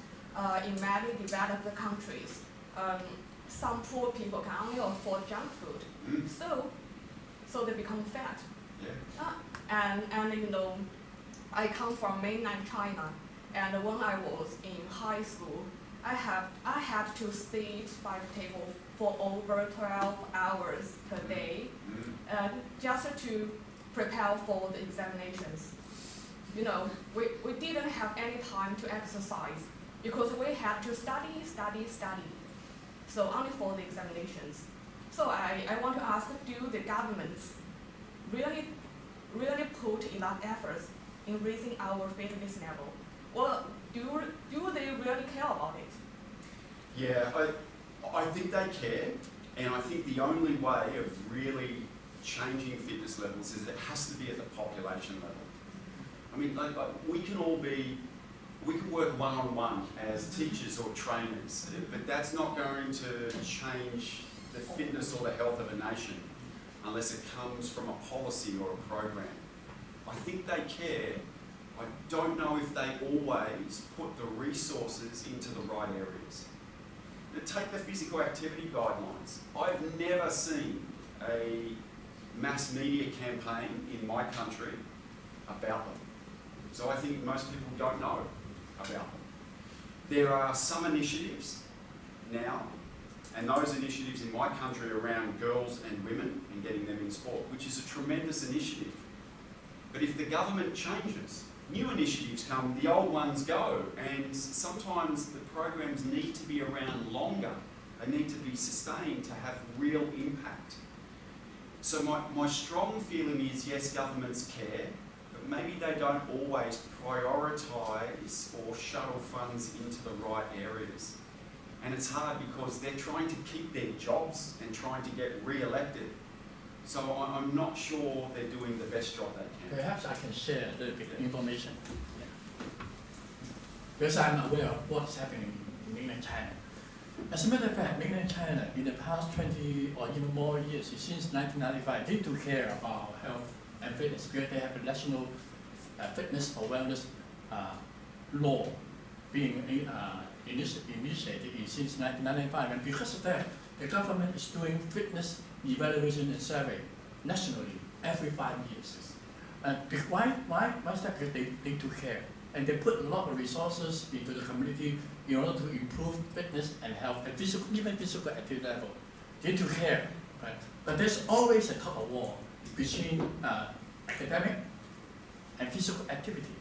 Speaker 7: in many developed countries, some poor people can only afford junk food, so they become fat.
Speaker 3: Yeah.
Speaker 7: And you know, I come from mainland China, and when I was in high school, I had to sit by the table for over 12 hours per day, just to prepare for the examinations. You know, we didn't have any time to exercise because we had to study. So only for the examinations. So I want to ask, do the governments really put enough efforts in raising our fitness level? Well, do they really care about it?
Speaker 3: Yeah, I think they care, and I think the only way of really changing fitness levels is it has to be at the population level. I mean, like we can work one-on-one as teachers or trainers, but that's not going to change the fitness or the health of a nation unless it comes from a policy or a program. I think they care. I don't know if they always put the resources into the right areas. Now, take the physical activity guidelines. I've never seen a mass media campaign in my country about them. So I think most people don't know about them. There are some initiatives now, and those initiatives in my country are around girls and women and getting them in sport, which is a tremendous initiative. But if the government changes, new initiatives come, the old ones go, and sometimes the programs need to be around longer. They need to be sustained to have real impact. So my strong feeling is, yes, governments care, but maybe they don't always prioritise or shuttle funds into the right areas. And it's hard because they're trying to keep their jobs and trying to get re-elected. So I'm not sure they're doing the best job they can.
Speaker 5: Perhaps I can share a little bit of information. Because I'm aware of what's happening in mainland China. As a matter of fact, mainland China, in the past 20 or even more years, since 1995, they took care about health and fitness because they have a national fitness or wellness law being initiated since 1995. And because of that, the government is doing fitness evaluation and survey nationally every 5 years. Why is that? Because they took care. And they put a lot of resources into the community in order to improve fitness and health and even physical activity level. They took care, right? But there's always a tug of war between academic and physical activity.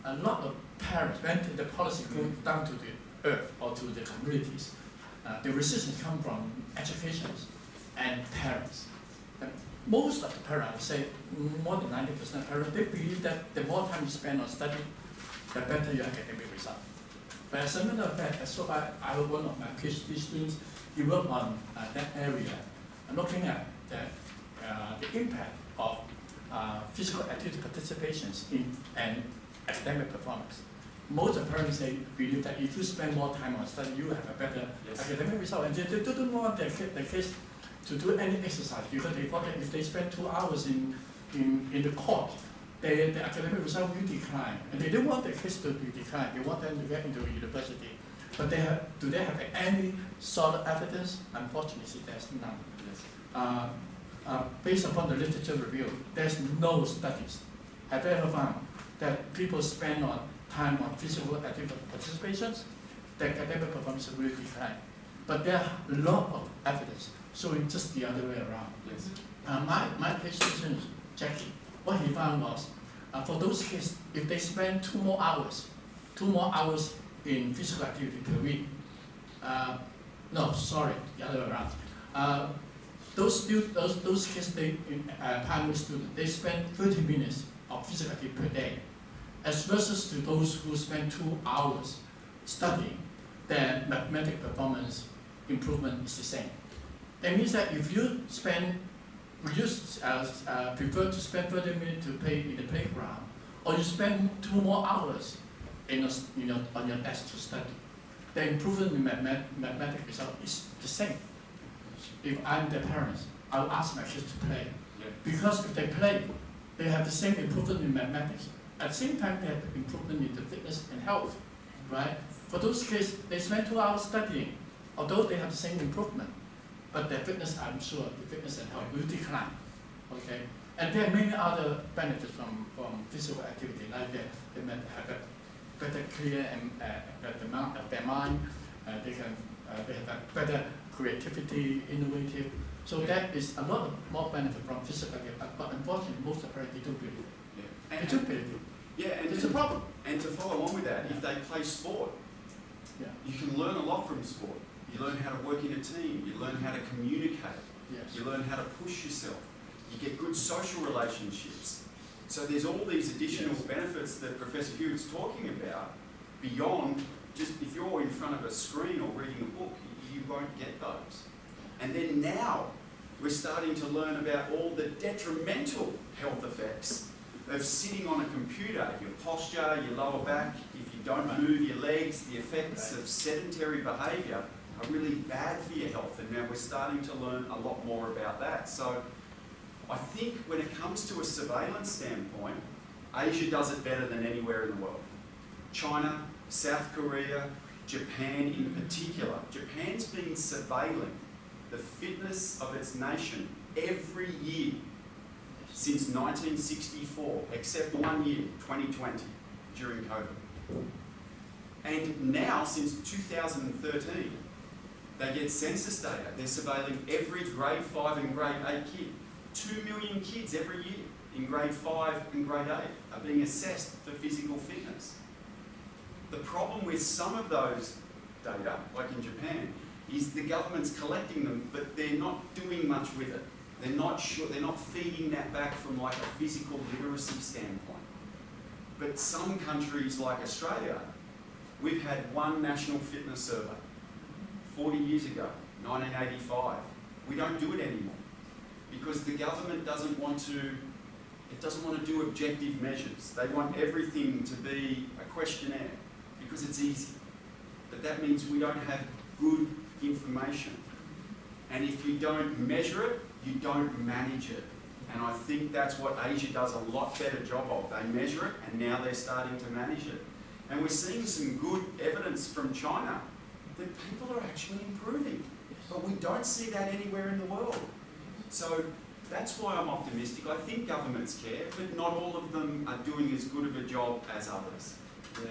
Speaker 5: A lot of parents, when the policy goes down to the earth or to the communities, the resistance comes from education and parents. But most of the parents, say more than 90% of parents, they believe that the more time you spend on study, the better your academic result. But as a matter of fact, so I have one of my PhD students, he worked on that area, looking at the impact of physical activity participations in and academic performance. Most of the parents believe that if you spend more time on study, you have a better academic result. And they don't want their kids to do any exercise because they thought that if they spend 2 hours in the court, the academic result will decline. And they don't want their kids to decline. They want them to get into a university. But do they have any solid evidence? Unfortunately, there's none. Based upon the literature review, there's no studies have ever found that people spend time on physical activity participations, the academic performance will decline. But there are a lot of evidence showing just the other way around.
Speaker 3: Yes.
Speaker 5: My PhD student, Jackie, what he found was, for those kids, if they spend 2 more hours in physical activity per week, no, sorry, the other way around. Those kids, primary students, they spend 30 minutes of physical activity per day, as versus to those who spend 2 hours studying, their mathematical performance improvement is the same. That means that if you prefer to spend 30 minutes to play in the playground, or you spend 2 more hours on your desk to study, the improvement in mathematical result is the same. If I'm the parents, I'll ask my kids to play.
Speaker 3: Yeah.
Speaker 5: Because if they play, they have the same improvement in mathematics. At the same time, they have improvement in the fitness and health, right? For those kids, they spend 2 hours studying, although they have the same improvement, but their fitness, I'm sure, the fitness and health will decline, okay? And there are many other benefits from physical activity, like they might have a better clear and their mind, they have a better creativity, innovative. So that is a lot more benefit from physical activity, but unfortunately, most of the parents, they don't believe it.
Speaker 3: Yeah.
Speaker 5: They don't believe it.
Speaker 3: Yeah, and
Speaker 5: It's a problem.
Speaker 3: And to follow on with that, if they play sport, you can learn a lot from sport. You learn how to work in a team, you learn how to communicate, you learn how to push yourself, you get good social relationships. So there's all these additional benefits that Professor Hewitt's talking about beyond just if you're in front of a screen or reading a book, you won't get those. And then now we're starting to learn about all the detrimental health effects of sitting on a computer, your posture, your lower back, if you don't move your legs, the effects of sedentary behaviour are really bad for your health, and now we're starting to learn a lot more about that. So I think when it comes to a surveillance standpoint, Asia does it better than anywhere in the world. China, South Korea, Japan in particular. Japan's been surveilling the fitness of its nation every year since 1964, except 1 year, 2020, during COVID. And now, since 2013, they get census data. They're surveilling every grade 5 and grade 8 kid. 2 million kids every year in grade 5 and grade 8 are being assessed for physical fitness. The problem with some of those data, like in Japan, is the government's collecting them, but they're not doing much with it. They're not feeding that back from like a physical literacy standpoint. But some countries like Australia, we've had one national fitness survey 40 years ago, 1985. We don't do it anymore because the government doesn't want to do objective measures. They want everything to be a questionnaire because it's easy. But that means we don't have good information. And if you don't measure it, you don't manage it. And I think that's what Asia does a lot better job of. They measure it and now they're starting to manage it. And we're seeing some good evidence from China that people are actually improving. But we don't see that anywhere in the world. So that's why I'm optimistic. I think governments care, but not all of them are doing as good of a job as others. Yeah.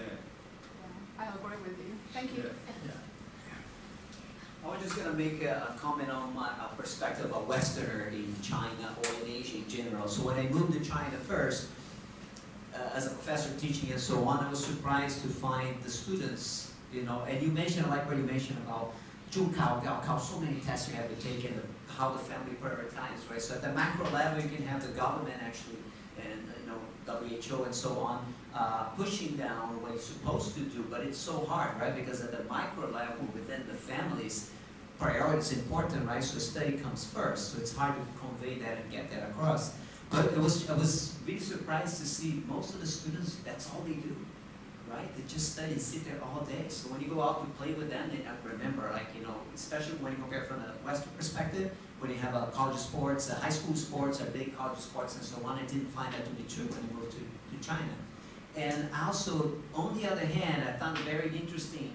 Speaker 7: I agree with you. Thank you.
Speaker 3: Yeah.
Speaker 2: I was just going to make a comment on my perspective of a Westerner in China or in Asia in general. So when I moved to China first, as a professor teaching and so on, I was surprised to find the students, and you mentioned, like what you mentioned about 中考, 高考, so many tests you have to take, and how the family prioritizes, right? So at the macro level, you can have the government actually, and WHO and so on, pushing down what it's supposed to do, but it's so hard, right? Because at the micro level, within the families, priority is important, right? So study comes first, so it's hard to convey that and get that across. But I was really surprised to see most of the students, that's all they do, right? They just study and sit there all day. So when you go out to play with them, they remember, like, especially when you compare from a Western perspective, when you have college sports, high school sports, big college sports and so on, I didn't find that to be true when you moved to China. And also, on the other hand, I found it very interesting,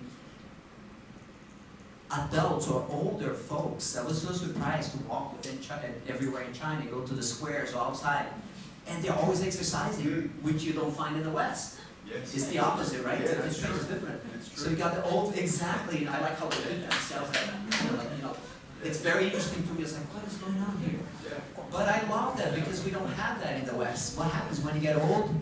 Speaker 2: adults or older folks, I was so surprised to walk within China, everywhere in China, go to the squares outside, and they're always exercising, which you don't find in the West.
Speaker 3: Yes.
Speaker 2: It's the opposite, right?
Speaker 3: Yeah,
Speaker 2: It's
Speaker 3: that's true.
Speaker 2: different.
Speaker 3: That's true.
Speaker 2: So you got the old, exactly, I like how they did themselves, it's very interesting to me, it's like, what is going on here?
Speaker 3: Yeah.
Speaker 2: But I love that because we don't have that in the West. What happens when you get old?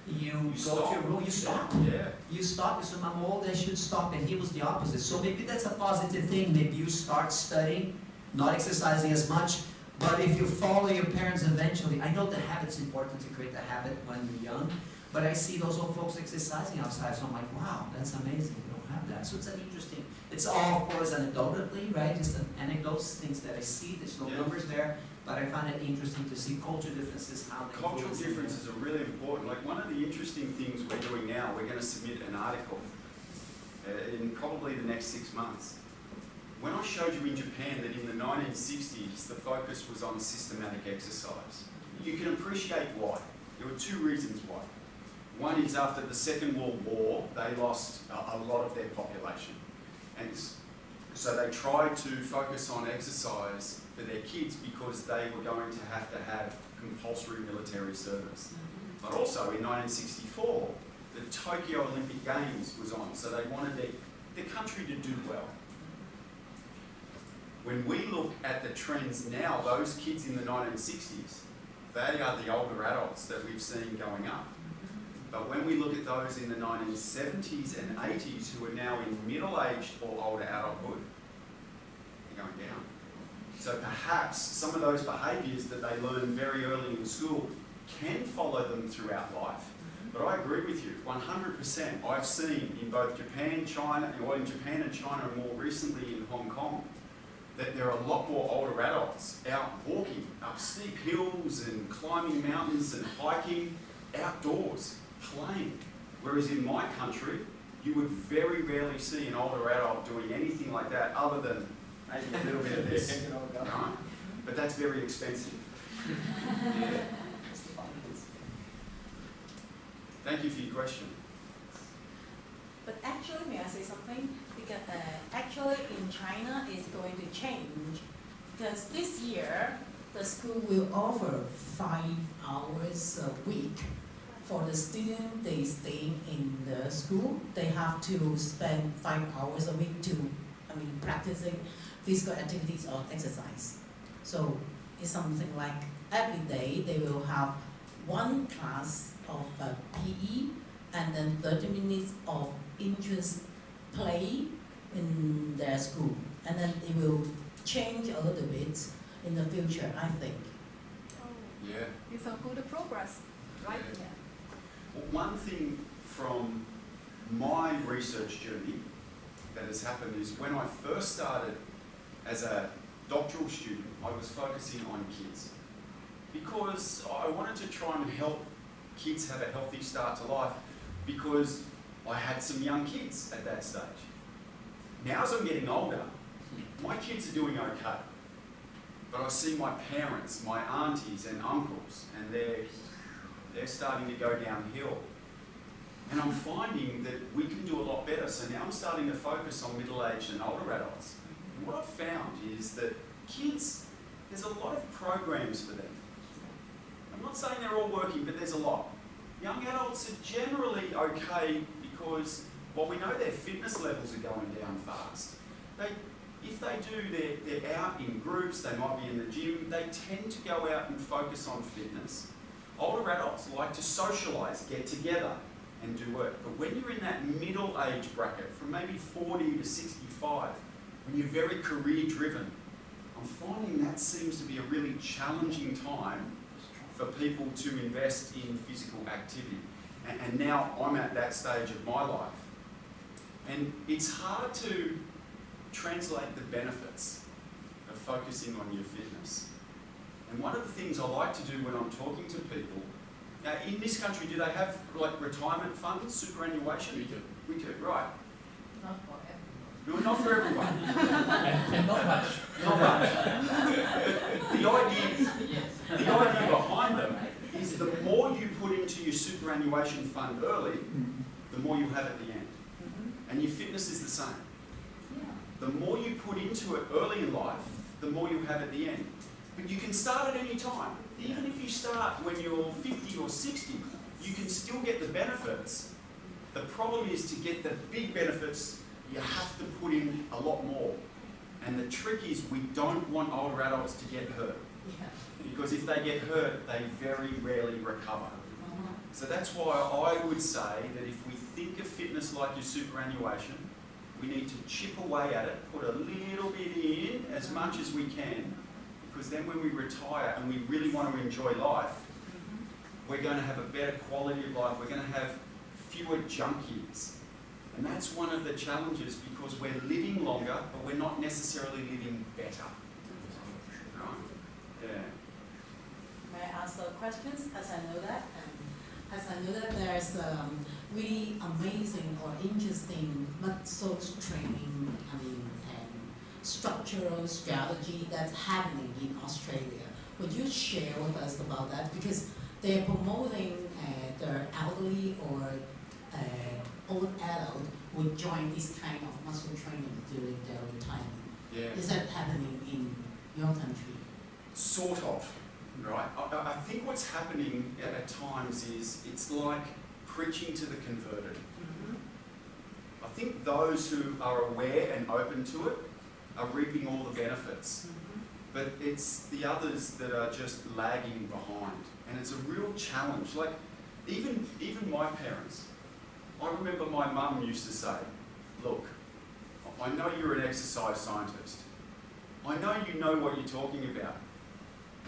Speaker 2: You go to your room, you stop.
Speaker 3: Yeah.
Speaker 2: You stop, you say, I'm old, I should stop, and he was the opposite. So maybe that's a positive thing. Maybe you start studying, not exercising as much, but if you follow your parents eventually, I know the habit's important to create the habit when you're young, but I see those old folks exercising outside, so I'm like, wow, that's amazing, we don't have that. So it's an interesting, it's all, of course, anecdotally, right? Just anecdotes, things that I see, there's no numbers there, but I find it interesting to see cultural differences, how they
Speaker 3: Cultural
Speaker 2: influence
Speaker 3: differences are really important. Like one of the interesting things we're doing now, we're going to submit an article in probably the next 6 months. When I showed you in Japan that in the 1960s, the focus was on systematic exercise, you can appreciate why. There were two reasons why. One is after the Second World War, they lost a lot of their population. And so they tried to focus on exercise for their kids because they were going to have compulsory military service. But also in 1964, the Tokyo Olympic Games was on, so they wanted their country to do well. When we look at the trends now, those kids in the 1960s, they are the older adults that we've seen going up. But when we look at those in the 1970s and 80s who are now in middle-aged or older adulthood, they're going down. So perhaps some of those behaviours that they learn very early in school can follow them throughout life. But I agree with you, 100%. I've seen in both Japan, China, or in Japan and China, and more recently in Hong Kong, that there are a lot more older adults out walking up steep hills and climbing mountains and hiking outdoors, playing. Whereas in my country, you would very rarely see an older adult doing anything like that other than maybe a little bit of this. Right? But that's very expensive. Yeah. Thank you for your question.
Speaker 4: But actually, may I say something? Because actually in China it's going to change. Because this year, the school will offer 5 hours a week. For the student, they stay in the school, they have to spend 5 hours a week to, practicing physical activities or exercise. So it's something like every day they will have 1 class of PE and then 30 minutes of interest play in their school. And then it will change a little bit in the future, I think.
Speaker 3: Yeah.
Speaker 7: It's a good progress, right?
Speaker 3: Yeah. Well, one thing from my research journey that has happened is when I first started as a doctoral student, I was focusing on kids because I wanted to try and help kids have a healthy start to life because I had some young kids at that stage. Now as I'm getting older, my kids are doing okay, but I see my parents, my aunties and uncles, and they're starting to go downhill. And I'm finding that we can do a lot better. So now I'm starting to focus on middle-aged and older adults. And what I've found is that kids, there's a lot of programs for them. I'm not saying they're all working, but there's a lot. Young adults are generally okay because, well, we know their fitness levels are going down fast. If they do, they're out in groups, they might be in the gym, they tend to go out and focus on fitness. Older adults like to socialise, get together and do work. But when you're in that middle age bracket, from maybe 40 to 65, when you're very career driven, I'm I'm finding that seems to be a really challenging time for people to invest in physical activity. And now I'm at that stage of my life. And it's hard to translate the benefits of focusing on your fitness. And one of the things I like to do when I'm talking to people, now in this country, do they have like retirement funds, superannuation?
Speaker 5: We do.
Speaker 3: We do, right.
Speaker 4: Not for everyone.
Speaker 3: No, not for everyone.
Speaker 5: And not much.
Speaker 3: Not much. The idea behind them is the more you put into your superannuation fund early, the more you have at the end. And your fitness is the same. The more you put into it early in life, the more you have at the end. But you can start at any time. Even if you start when you're 50 or 60, you can still get the benefits. The problem is to get the big benefits, you have to put in a lot more. And the trick is we don't want older adults to get hurt. Because if they get hurt, they very rarely recover. So that's why I would say that if we think of fitness like your superannuation, we need to chip away at it, put a little bit in as much as we can, because then when we retire and we really want to enjoy life, we're going to have a better quality of life, we're going to have fewer junk years. And that's one of the challenges, because we're living longer, but we're not necessarily living better. Right? Yeah.
Speaker 4: May I ask questions as I know that? As I know that there's really amazing or interesting muscle training, and structural strategy that's happening in Australia. Would you share with us about that? Because they're promoting the elderly or old adult would join this kind of muscle training during their retirement.
Speaker 3: Yeah.
Speaker 4: Is that happening in your country?
Speaker 3: Sort of, right? I think what's happening at times is it's like preaching to the converted. I think those who are aware and open to it are reaping all the benefits. But it's the others that are just lagging behind. And it's a real challenge. Like, even my parents, I remember my mum used to say, look, I know you're an exercise scientist. I know you know what you're talking about,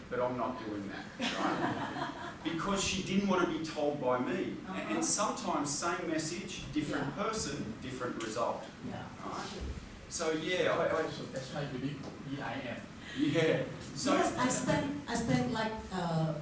Speaker 3: but I'm not doing that, right? Because she didn't want to be told by me. And sometimes same message, different person, different result. Right? So yeah,
Speaker 5: So that's why you need EIM.
Speaker 3: yeah. So
Speaker 4: Yes, I spent like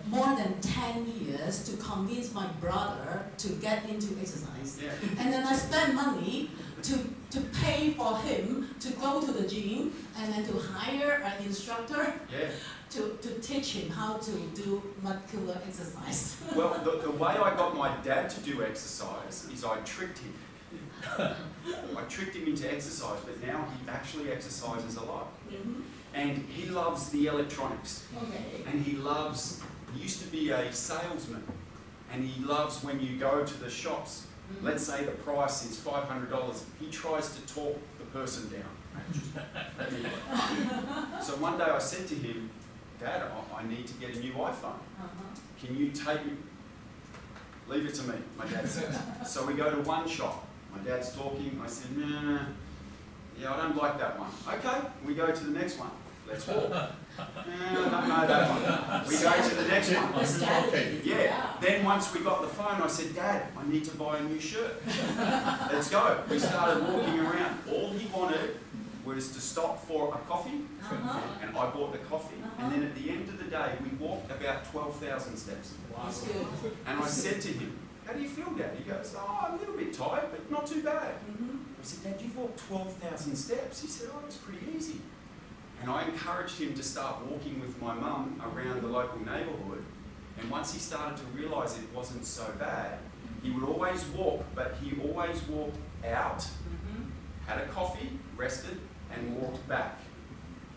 Speaker 4: more than 10 years to convince my brother to get into exercise.
Speaker 3: yeah.
Speaker 4: And then I spent money to pay for him to go to the gym and then to hire an instructor
Speaker 3: Yeah.
Speaker 4: to teach him how to do muscular exercise.
Speaker 3: Well, the way I got my dad to do exercise is I tricked him. I tricked him into exercise, but now he actually exercises a lot. And he loves the electronics.
Speaker 4: Okay.
Speaker 3: And he used to be a salesman, and he loves when you go to the shops, let's say the price is $500, he tries to talk the person down. So one day I said to him, Dad, I need to get a new iPhone. Can you take me? Leave it to me, my dad says. So we go to one shop. My dad's talking. I said, nah, yeah, I don't like that one. Okay, we go to the next one. Let's walk. I don't know that one. We go to the next one.
Speaker 5: Okay.
Speaker 3: Yeah. Then once we got the phone, I said, Dad, I need to buy a new shirt. Let's go. We started walking around. All he wanted was to stop for a coffee, and I bought the coffee. And then at the end of the day, we walked about 12,000 steps.
Speaker 5: Wow.
Speaker 3: And I said to him, how do you feel, Dad? He goes, oh, I'm a little bit tired, but not too bad. I said, Dad, you've walked 12,000 steps. He said, oh, it's pretty easy. And I encouraged him to start walking with my mum around the local neighbourhood. And once he started to realise it wasn't so bad, he would always walk, but he always walked out, had a coffee, rested, and walked back.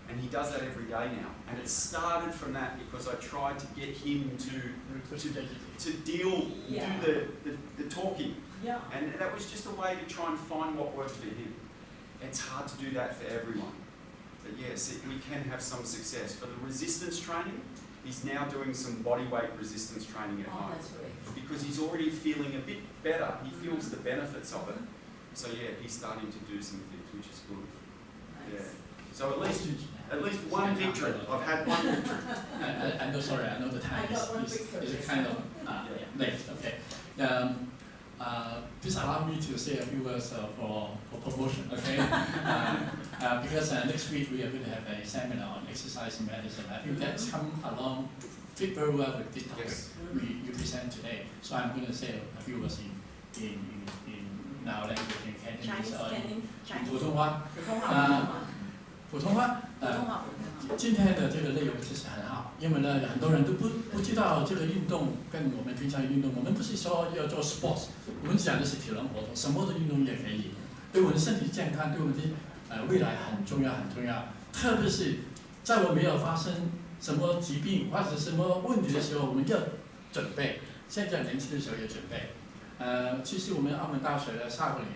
Speaker 3: And he does that every day now. And it started from that because I tried to get him to deal, do the talking.
Speaker 4: Yeah.
Speaker 3: And that was just a way to try and find what worked for him. It's hard to do that for everyone. But yes, we can have some success. For the resistance training, he's now doing some body weight resistance training at home.
Speaker 4: That's great.
Speaker 3: Because he's already feeling a bit better. He feels the benefits of it. So yeah, he's starting to do some things, which is good.
Speaker 4: Nice.
Speaker 3: Yeah. So at least At least one victory. I've had one victory.
Speaker 5: I know, sorry, I know the time
Speaker 4: I got one
Speaker 5: is
Speaker 4: victory.
Speaker 5: kind of late. Okay. Please allow me to say a few words for promotion, okay? Because next week we are going to have a seminar on exercise medicine. I think that's come along fit very well with this topic you present today. So I'm going to say a few words in our language, in Cantonese, in 普通话。普通话。今天的这个内容其实很好，因为呢，很多人都不知道这个运动跟我们平常运动，我们不是说要做 sports， 我们讲的是体能活动，什么的运动也可以，对我们身体健康，对我们的未来很重要很重要。特别是在我们没有发生什么疾病或者什么问题的时候，我们要准备。现在年轻的时候要准备。其实我们澳门大学的上个礼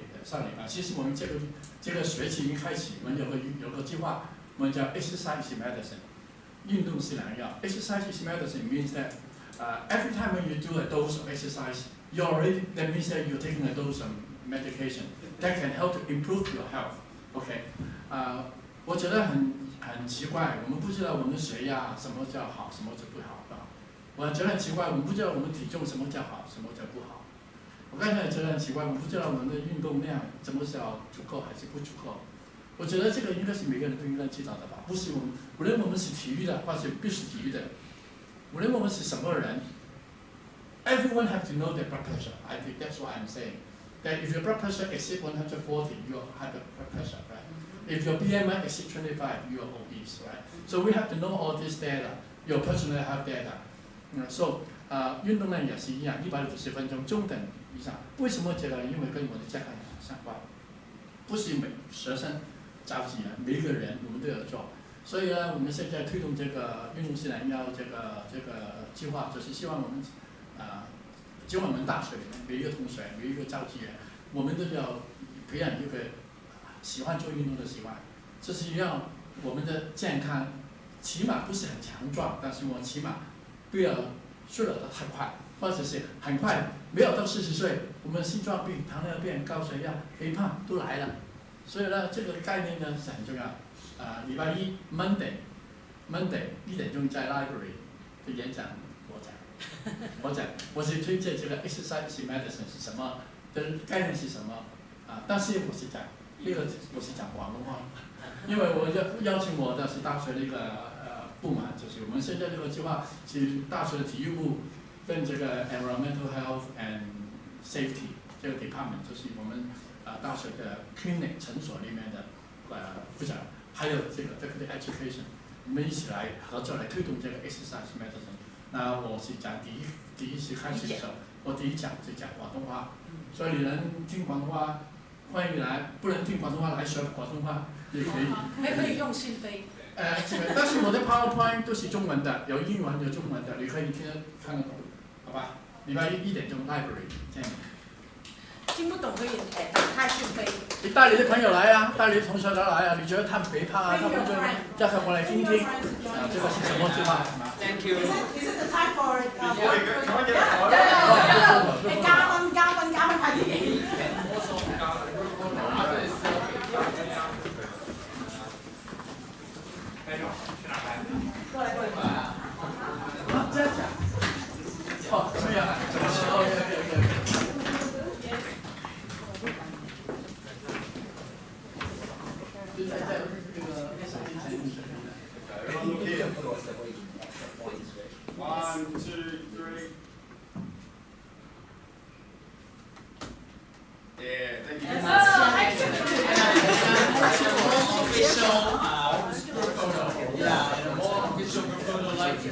Speaker 5: 拜，其实我们这个学期已经开始，我们有个计划。我们叫 exercise medicine， 运动是良药。Exercise medicine means that every time when you do a dose of exercise, that means that you're taking a dose of medication that can help to improve your health. OK， 我觉得很奇怪，我们不知道我们血压什么叫好，什么叫不好。我觉得很奇怪，我们不知道我们体重什么叫好，什么叫不好。我刚才也觉得很奇怪，我们不知道我们的运动量什么叫足够还是不足够。我觉得这个应该是每个人都应该知道的吧？不是无论我们是体育的，或者不是体育的，无论我们是什么人 ，everyone have to know their blood pressure. I think that's what I'm saying. That if your blood pressure exceeds 140, you have blood pressure, right? If your BMI exceeds 25, you are obese, right? So we have to know all this data. Your personal health data. So 运动量也是一样，160分钟中等以上。为什么这个？因为跟我的健康相关，不是每学生。着急啊！每一个人我们都要做，所以呢，我们现在推动这个运动系男腰这个计划，就是希望我们希望我们大学里面每一个同学、每一个召集员，我们都要培养一个喜欢做运动的习惯，这是让我们的健康起码不是很强壮，但是我起码不要衰老得太快，或者是很快没有到40岁，我们心脏病、糖尿病、高血压、肥胖都来了。所以呢，这个概念呢是很重要。礼拜一 Monday 1点钟在 library 的演讲，我是推荐这个 exercise medicine 是什么的概念是什么但是我是讲广东话，因为我邀请我的是大学的一个部门，就是我们现在这个计划是大学的体育部跟这个 environmental health and safety 这个 department， 就是我们。大学的 clinic 诊所里面的负责，还有这个 education， 我们一起来合作来推动这个 exercise medicine。那我是讲第一次开始的时候，我第一讲就讲广东话，所以你能听广东话，欢迎你来；不能听广东话来学广东话也可以。
Speaker 4: 还可以用心飞。
Speaker 5: 但是我的 PowerPoint 都是中文的，有英文有中文的，你可以看得懂，好吧？礼拜一1点钟 library 见你。
Speaker 4: 听不懂可以打开讯飞。
Speaker 5: 你带你的朋友来啊，带你的同学来啊，你觉得他们肥胖啊，他们就叫他过来听听这个是什么计划？Thank you.
Speaker 4: Is it the time for?
Speaker 3: Can I get a photo?
Speaker 4: 加分，快啲。过来。
Speaker 5: 这样讲。怎么样？OK。
Speaker 3: Everyone look here. 1, 2, 3. Yeah, thank you.
Speaker 1: Official group photo. Yeah, and a more official group photo like we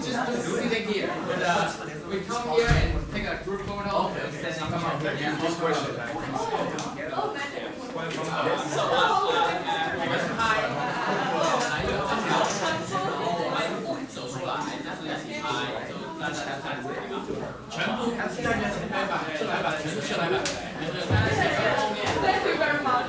Speaker 1: just do it here. But we come here and take a group photo and then come up here.
Speaker 3: One question.
Speaker 1: Hi. 全部站在前面吧，出来吧，全部出来吧。
Speaker 7: Thank you very much.